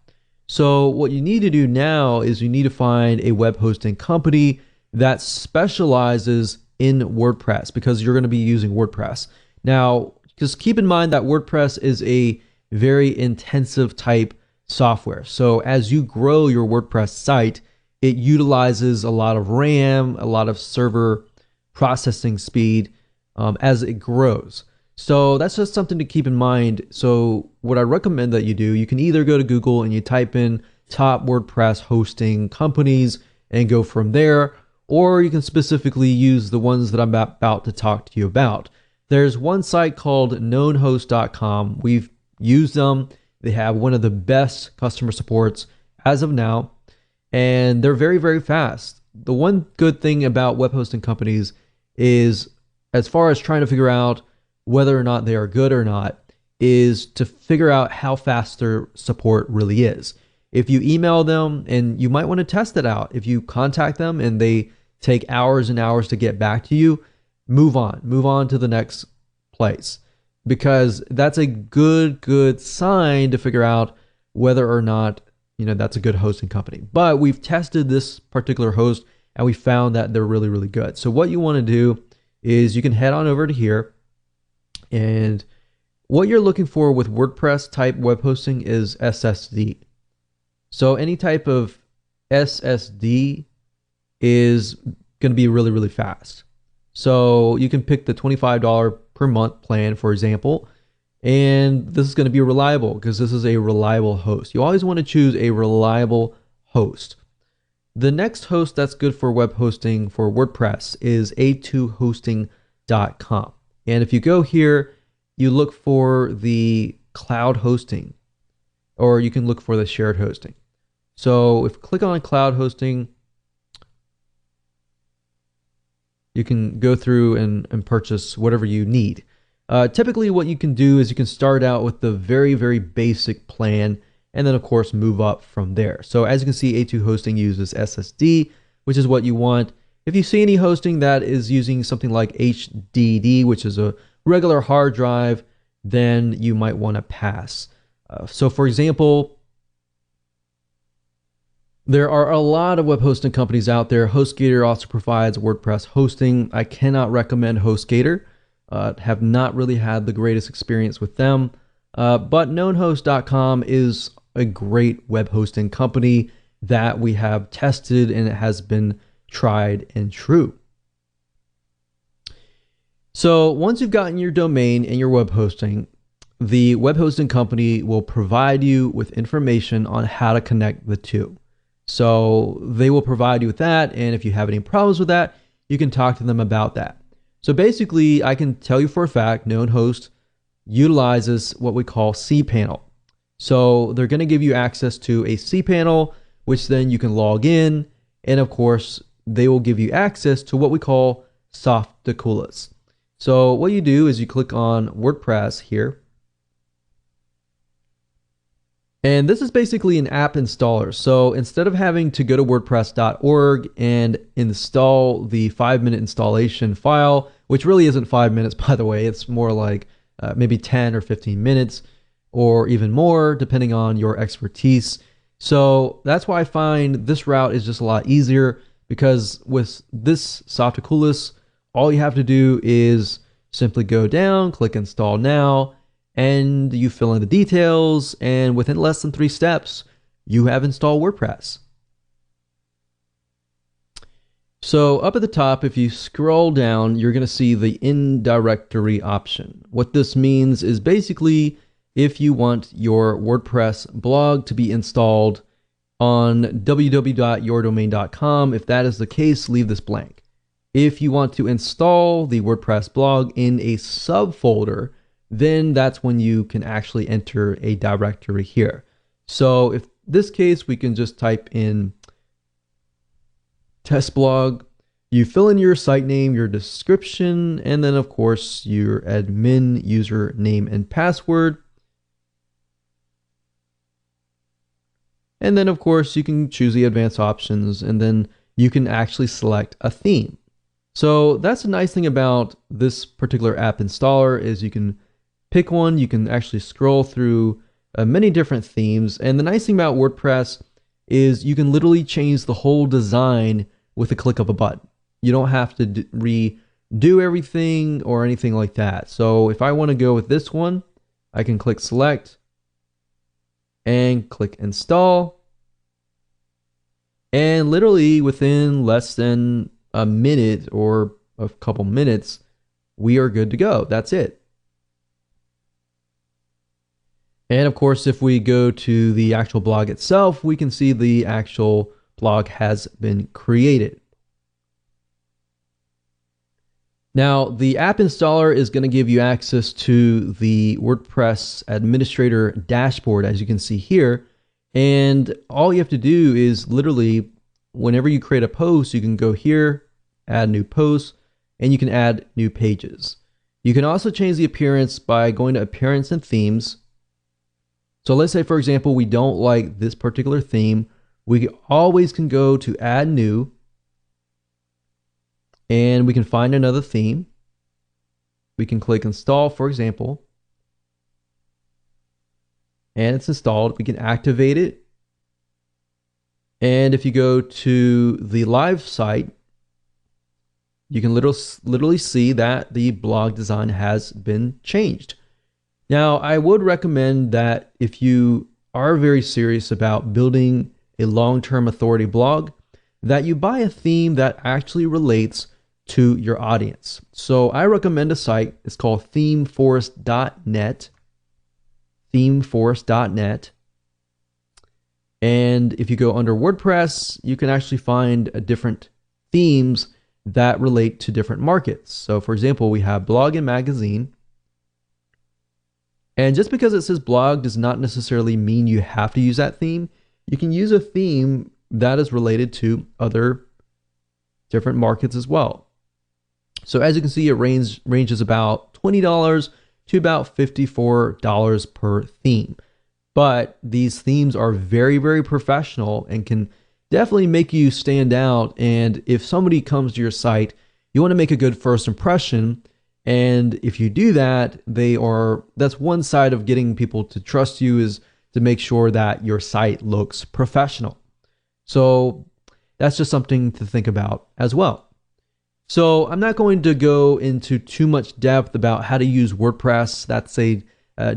So what you need to do now is you need to find a web hosting company that specializes in WordPress, because you're going to be using WordPress. Now, just keep in mind that WordPress is a very intensive type software. So as you grow your WordPress site, it utilizes a lot of RAM, a lot of server processing speed as it grows. So that's just something to keep in mind. So what I recommend that you do, you can either go to Google and you type in top WordPress hosting companies and go from there, or you can specifically use the ones that I'm about to talk to you about. There's one site called knownhost.com. We've used them. They have one of the best customer supports as of now, and they're very, very fast. The one good thing about web hosting companies is, as far as trying to figure out whether or not they are good or not, is to figure out how fast their support really is. If you email them, and you might want to test it out, if you contact them and they take hours and hours to get back to you, move on to the next place, because that's a good sign to figure out whether or not, that's a good hosting company. But we've tested this particular host and we found that they're really good. So what you want to do is you can head on over to here, and what you're looking for with WordPress type web hosting is SSD. So any type of SSD is going to be really fast. So you can pick the $25 per month plan, for example, and this is going to be reliable because this is a reliable host. You always want to choose a reliable host. The next host that's good for web hosting for WordPress is a2hosting.com. And if you go here, you look for the cloud hosting, or you can look for the shared hosting. So if you click on cloud hosting, you can go through and purchase whatever you need. Typically what you can do is you can start out with the very basic plan, and then of course move up from there. So as you can see, A2 hosting uses SSD, which is what you want. If you see any hosting that is using something like HDD, which is a regular hard drive, then you might want to pass. So for example, there are a lot of web hosting companies out there. HostGator also provides WordPress hosting. I cannot recommend HostGator. Have not really had the greatest experience with them. But knownhost.com is a great web hosting company that we have tested, and it has been tried and true. So once you've gotten your domain and your web hosting, the web hosting company will provide you with information on how to connect the two. So they will provide you with that, and if you have any problems with that, you can talk to them about that. So basically, I can tell you for a fact, KnownHost utilizes what we call cPanel. So they're going to give you access to a cPanel, which then you can log in, and of course, they will give you access to what we call Softaculas. So what you do is you click on WordPress here, and this is basically an app installer. So instead of having to go to wordpress.org and install the 5-minute installation file, which really isn't 5 minutes, by the way, it's more like maybe 10 or 15 minutes or even more, depending on your expertise. So that's why I find this route is just a lot easier, because with this Softaculous, all you have to do is simply go down, click install now, and you fill in the details, and within less than 3 steps, you have installed WordPress. So up at the top, if you scroll down, you're going to see the in-directory option. What this means is basically if you want your WordPress blog to be installed on www.yourdomain.com, if that is the case, leave this blank. If you want to install the WordPress blog in a subfolder, then that's when you can actually enter a directory here. So if this case, we can just type in test blog, you fill in your site name, your description, and then of course your admin username and password. And then of course you can choose the advanced options, and then you can actually select a theme. So that's the nice thing about this particular app installer, is you can pick one, you can actually scroll through many different themes. And the nice thing about WordPress is you can literally change the whole design with a click of a button. You don't have to redo everything or anything like that. So if I want to go with this one, I can click select and click install. And literally within less than a minute or a couple minutes, we are good to go. That's it. And of course, if we go to the actual blog itself, we can see the actual blog has been created. Now, the app installer is going to give you access to the WordPress administrator dashboard, as you can see here. And all you have to do is literally, whenever you create a post, you can go here, add new posts, and you can add new pages. You can also change the appearance by going to appearance and themes. So let's say, for example, we don't like this particular theme. We always can go to add new, and we can find another theme. We can click install, for example, and it's installed. We can activate it. And if you go to the live site, you can literally see that the blog design has been changed. Now, I would recommend that if you are very serious about building a long-term authority blog, that you buy a theme that actually relates to your audience. So I recommend a site. It's called themeforest.net. Themeforest.net. And if you go under WordPress, you can actually find different themes that relate to different markets. So for example, we have blog and magazine. And just because it says blog does not necessarily mean you have to use that theme. You can use a theme that is related to other different markets as well. So as you can see, it ranges about $20 to about $54 per theme. But these themes are very, very professional and can definitely make you stand out. And if somebody comes to your site, you want to make a good first impression. And if you do that, that's one side of getting people to trust you, is to make sure that your site looks professional. So that's just something to think about as well. So I'm not going to go into too much depth about how to use WordPress. That's a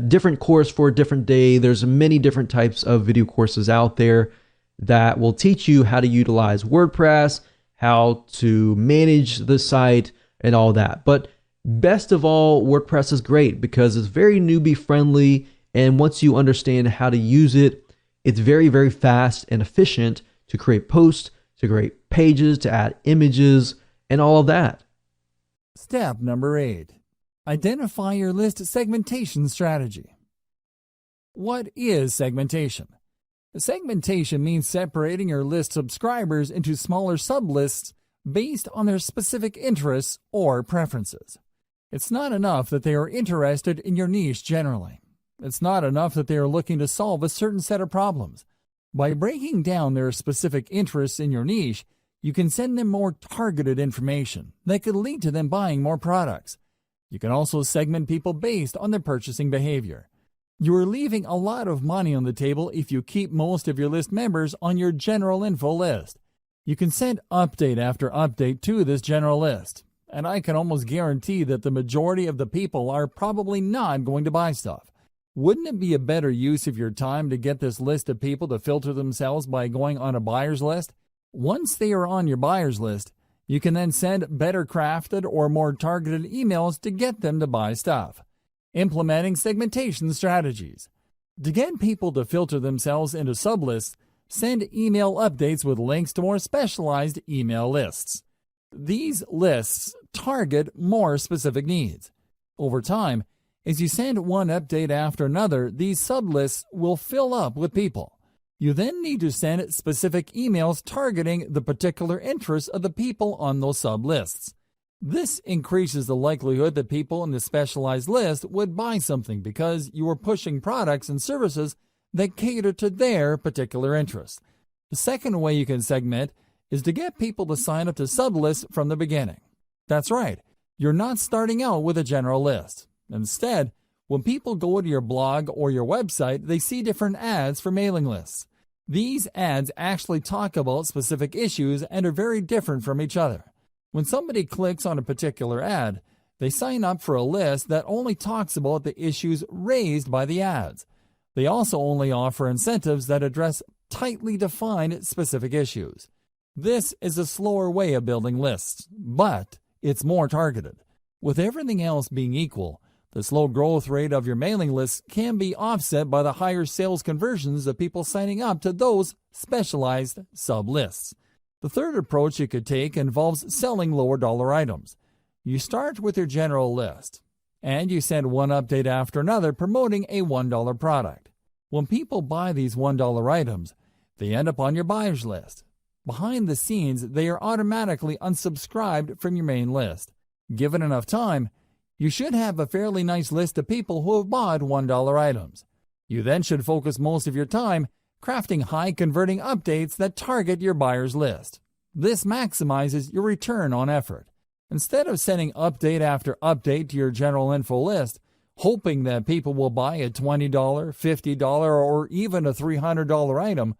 different course for a different day. There's many different types of video courses out there that will teach you how to utilize WordPress, how to manage the site, and all that. But best of all, WordPress is great because it's very newbie friendly. And once you understand how to use it, it's very, very fast and efficient to create posts, to create pages, to add images, and all of that. Step number 8. Identify your list segmentation strategy. What is segmentation? Segmentation means separating your list subscribers into smaller sublists based on their specific interests or preferences. It's not enough that they are interested in your niche generally. It's not enough that they are looking to solve a certain set of problems. By breaking down their specific interests in your niche, you can send them more targeted information that could lead to them buying more products. You can also segment people based on their purchasing behavior. You are leaving a lot of money on the table if you keep most of your list members on your general info list. You can send update after update to this general list, and I can almost guarantee that the majority of the people are probably not going to buy stuff. Wouldn't it be a better use of your time to get this list of people to filter themselves by going on a buyer's list? Once they are on your buyer's list, you can then send better crafted or more targeted emails to get them to buy stuff. Implementing segmentation strategies. To get people to filter themselves into sublists, send email updates with links to more specialized email lists. These lists target more specific needs. Over time, as you send one update after another, these sublists will fill up with people. You then need to send specific emails targeting the particular interests of the people on those sublists. This increases the likelihood that people in the specialized list would buy something because you are pushing products and services that cater to their particular interests. The second way you can segment is to get people to sign up to sublists from the beginning. That's right, you're not starting out with a general list. Instead, when people go to your blog or your website, they see different ads for mailing lists. These ads actually talk about specific issues and are very different from each other. When somebody clicks on a particular ad, they sign up for a list that only talks about the issues raised by the ads. They also only offer incentives that address tightly defined specific issues. This is a slower way of building lists, but it's more targeted. With everything else being equal, the slow growth rate of your mailing list can be offset by the higher sales conversions of people signing up to those specialized sub-lists. The third approach you could take involves selling lower dollar items. You start with your general list, and you send one update after another promoting a $1 product. When people buy these $1 items, they end up on your buyer's list. Behind the scenes, they are automatically unsubscribed from your main list. Given enough time, you should have a fairly nice list of people who have bought $1 items. You then should focus most of your time crafting high-converting updates that target your buyer's list. This maximizes your return on effort. Instead of sending update after update to your general info list, hoping that people will buy a $20, $50, or even a $300 item,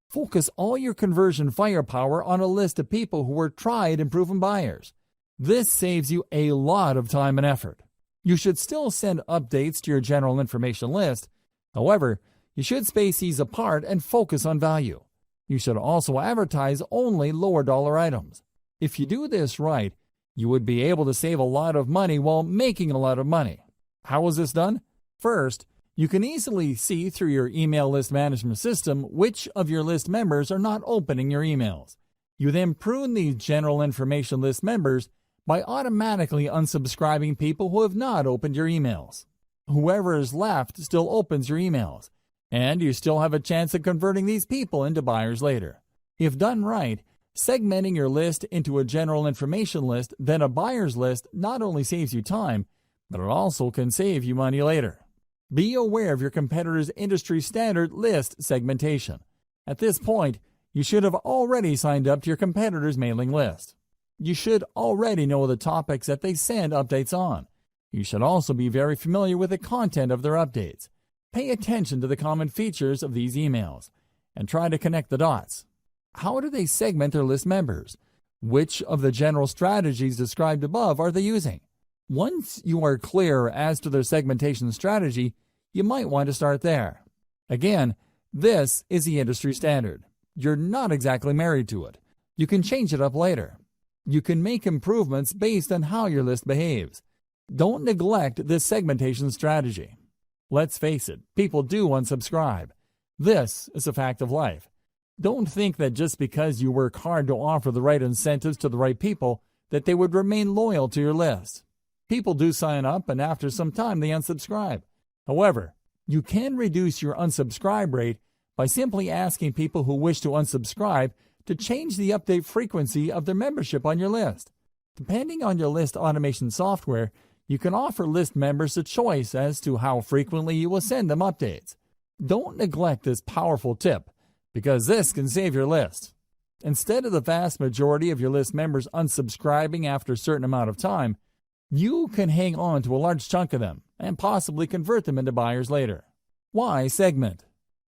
focus all your conversion firepower on a list of people who are tried and proven buyers. This saves you a lot of time and effort. You should still send updates to your general information list. However, you should space these apart and focus on value. You should also advertise only lower dollar items. If you do this right, you would be able to save a lot of money while making a lot of money. How is this done? First, you can easily see through your email list management system which of your list members are not opening your emails. You then prune these general information list members by automatically unsubscribing people who have not opened your emails. Whoever is left still opens your emails, and you still have a chance of converting these people into buyers later. If done right, segmenting your list into a general information list, then a buyer's list not only saves you time, but it also can save you money later. Be aware of your competitors' industry standard list segmentation. At this point, you should have already signed up to your competitors' mailing list. You should already know the topics that they send updates on. You should also be very familiar with the content of their updates. Pay attention to the common features of these emails and try to connect the dots. How do they segment their list members? Which of the general strategies described above are they using? Once you are clear as to their segmentation strategy, you might want to start there. Again, this is the industry standard. You're not exactly married to it. You can change it up later. You can make improvements based on how your list behaves. Don't neglect this segmentation strategy. Let's face it, people do unsubscribe. This is a fact of life. Don't think that just because you work hard to offer the right incentives to the right people, that they would remain loyal to your list. People do sign up, and after some time they unsubscribe. However, you can reduce your unsubscribe rate by simply asking people who wish to unsubscribe to change the update frequency of their membership on your list. Depending on your list automation software, you can offer list members a choice as to how frequently you will send them updates. Don't neglect this powerful tip, because this can save your list. Instead of the vast majority of your list members unsubscribing after a certain amount of time, you can hang on to a large chunk of them and possibly convert them into buyers later. Why segment?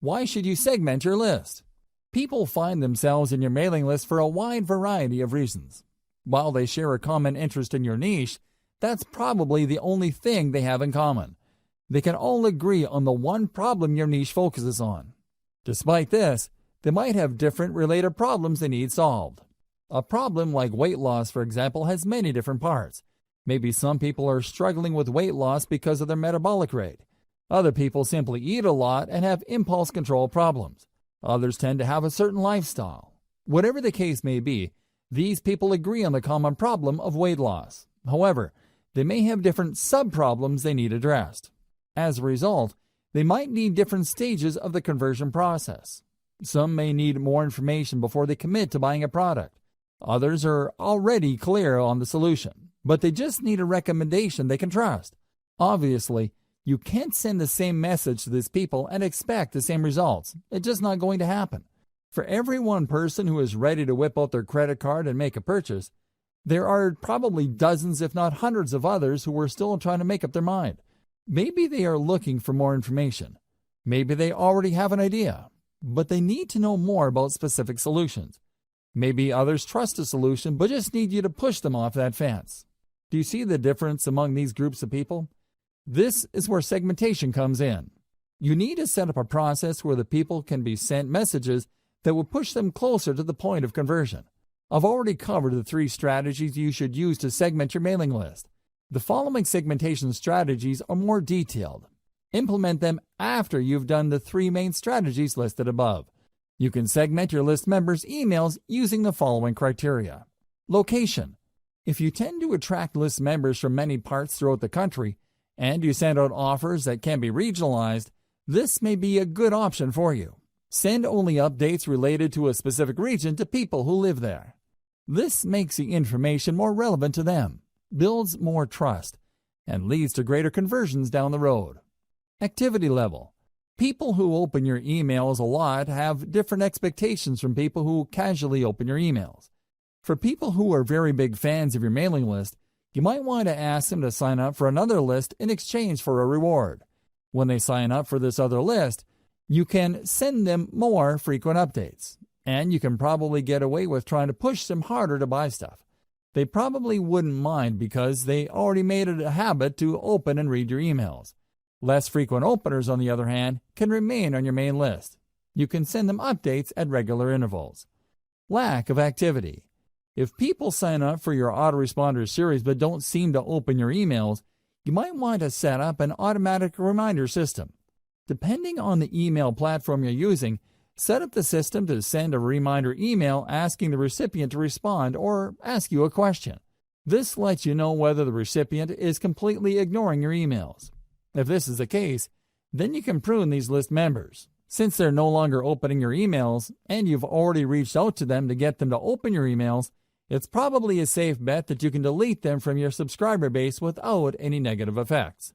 Why should you segment your list? People find themselves in your mailing list for a wide variety of reasons. While they share a common interest in your niche, that's probably the only thing they have in common. They can all agree on the one problem your niche focuses on. Despite this, they might have different related problems they need solved. A problem like weight loss, for example, has many different parts. Maybe some people are struggling with weight loss because of their metabolic rate. Other people simply eat a lot and have impulse control problems. Others tend to have a certain lifestyle. Whatever the case may be, these people agree on the common problem of weight loss. However, they may have different sub-problems they need addressed. As a result, they might need different stages of the conversion process. Some may need more information before they commit to buying a product. Others are already clear on the solution, but they just need a recommendation they can trust. Obviously, you can't send the same message to these people and expect the same results. It's just not going to happen. For every one person who is ready to whip out their credit card and make a purchase, there are probably dozens, if not hundreds of others who are still trying to make up their mind. Maybe they are looking for more information. Maybe they already have an idea, but they need to know more about specific solutions. Maybe others trust a solution but just need you to push them off that fence. Do you see the difference among these groups of people? This is where segmentation comes in. You need to set up a process where the people can be sent messages that will push them closer to the point of conversion. I've already covered the 3 strategies you should use to segment your mailing list. The following segmentation strategies are more detailed. Implement them after you've done the 3 main strategies listed above. You can segment your list members' emails using the following criteria. Location. If you tend to attract list members from many parts throughout the country, and you send out offers that can be regionalized, this may be a good option for you. Send only updates related to a specific region to people who live there. This makes the information more relevant to them, builds more trust, and leads to greater conversions down the road. Activity level. People who open your emails a lot have different expectations from people who casually open your emails. For people who are very big fans of your mailing list, you might want to ask them to sign up for another list in exchange for a reward. When they sign up for this other list, you can send them more frequent updates, and you can probably get away with trying to push them harder to buy stuff. They probably wouldn't mind because they already made it a habit to open and read your emails. Less frequent openers, on the other hand, can remain on your main list. You can send them updates at regular intervals. Lack of activity. If people sign up for your autoresponder series but don't seem to open your emails, you might want to set up an automatic reminder system. Depending on the email platform you're using, set up the system to send a reminder email asking the recipient to respond or ask you a question. This lets you know whether the recipient is completely ignoring your emails. If this is the case, then you can prune these list members. Since they're no longer opening your emails and you've already reached out to them to get them to open your emails, it's probably a safe bet that you can delete them from your subscriber base without any negative effects.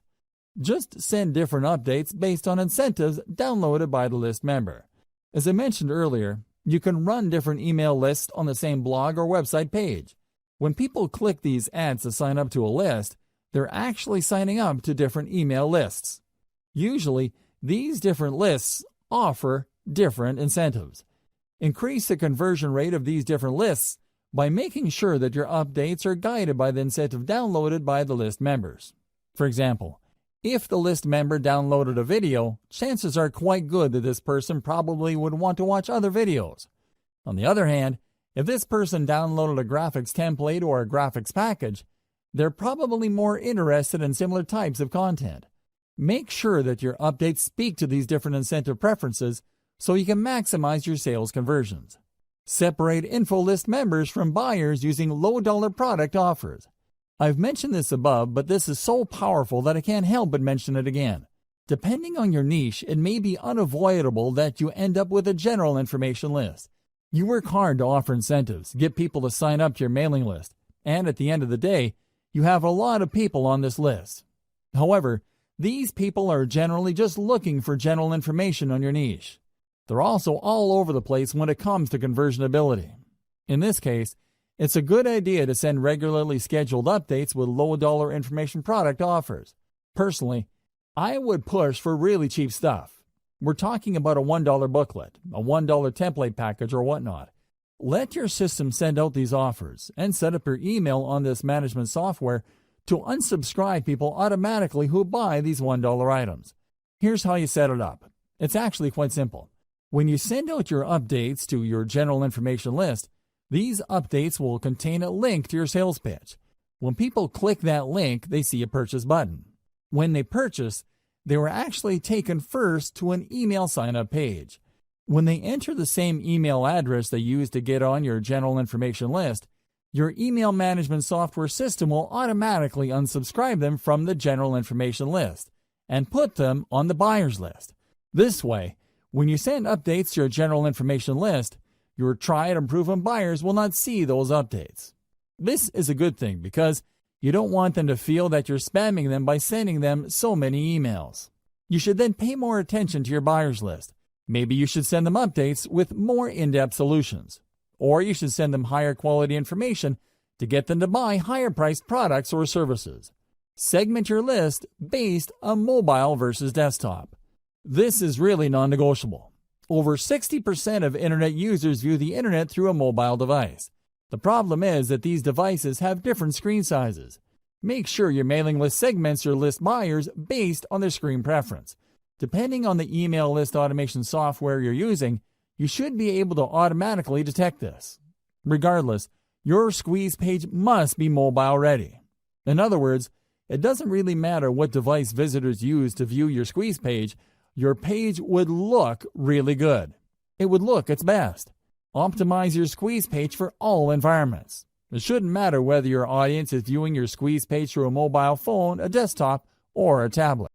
Just send different updates based on incentives downloaded by the list member. As I mentioned earlier, you can run different email lists on the same blog or website page. When people click these ads to sign up to a list, they're actually signing up to different email lists. Usually, these different lists offer different incentives. Increase the conversion rate of these different lists by making sure that your updates are guided by the incentive downloaded by the list members. For example, if the list member downloaded a video, chances are quite good that this person probably would want to watch other videos. On the other hand, if this person downloaded a graphics template or a graphics package, they're probably more interested in similar types of content. Make sure that your updates speak to these different incentive preferences so you can maximize your sales conversions. Separate info list members from buyers using low-dollar product offers. I've mentioned this above, but this is so powerful that I can't help but mention it again. Depending on your niche, it may be unavoidable that you end up with a general information list. You work hard to offer incentives, get people to sign up to your mailing list, and at the end of the day, you have a lot of people on this list. However, these people are generally just looking for general information on your niche. They're also all over the place when it comes to conversionability. In this case, it's a good idea to send regularly scheduled updates with low-dollar information product offers. Personally, I would push for really cheap stuff. We're talking about a $1 booklet, a $1 template package, or whatnot. Let your system send out these offers and set up your email on this management software to unsubscribe people automatically who buy these $1 items. Here's how you set it up. It's actually quite simple. When you send out your updates to your general information list, these updates will contain a link to your sales pitch. When people click that link, they see a purchase button. When they purchase, they were actually taken first to an email sign-up page. When they enter the same email address they used to get on your general information list, your email management software system will automatically unsubscribe them from the general information list and put them on the buyer's list. This way, when you send updates to your general information list, your tried and proven buyers will not see those updates. This is a good thing because you don't want them to feel that you're spamming them by sending them so many emails. You should then pay more attention to your buyer's list. Maybe you should send them updates with more in-depth solutions. Or you should send them higher quality information to get them to buy higher priced products or services. Segment your list based on mobile versus desktop. This is really non-negotiable. Over 60% of internet users view the internet through a mobile device. The problem is that these devices have different screen sizes. Make sure your mailing list segments your list buyers based on their screen preference. Depending on the email list automation software you're using, you should be able to automatically detect this. Regardless, your squeeze page must be mobile ready. In other words, it doesn't really matter what device visitors use to view your squeeze page, your page would look really good. It would look its best. Optimize your squeeze page for all environments. It shouldn't matter whether your audience is viewing your squeeze page through a mobile phone, a desktop, or a tablet.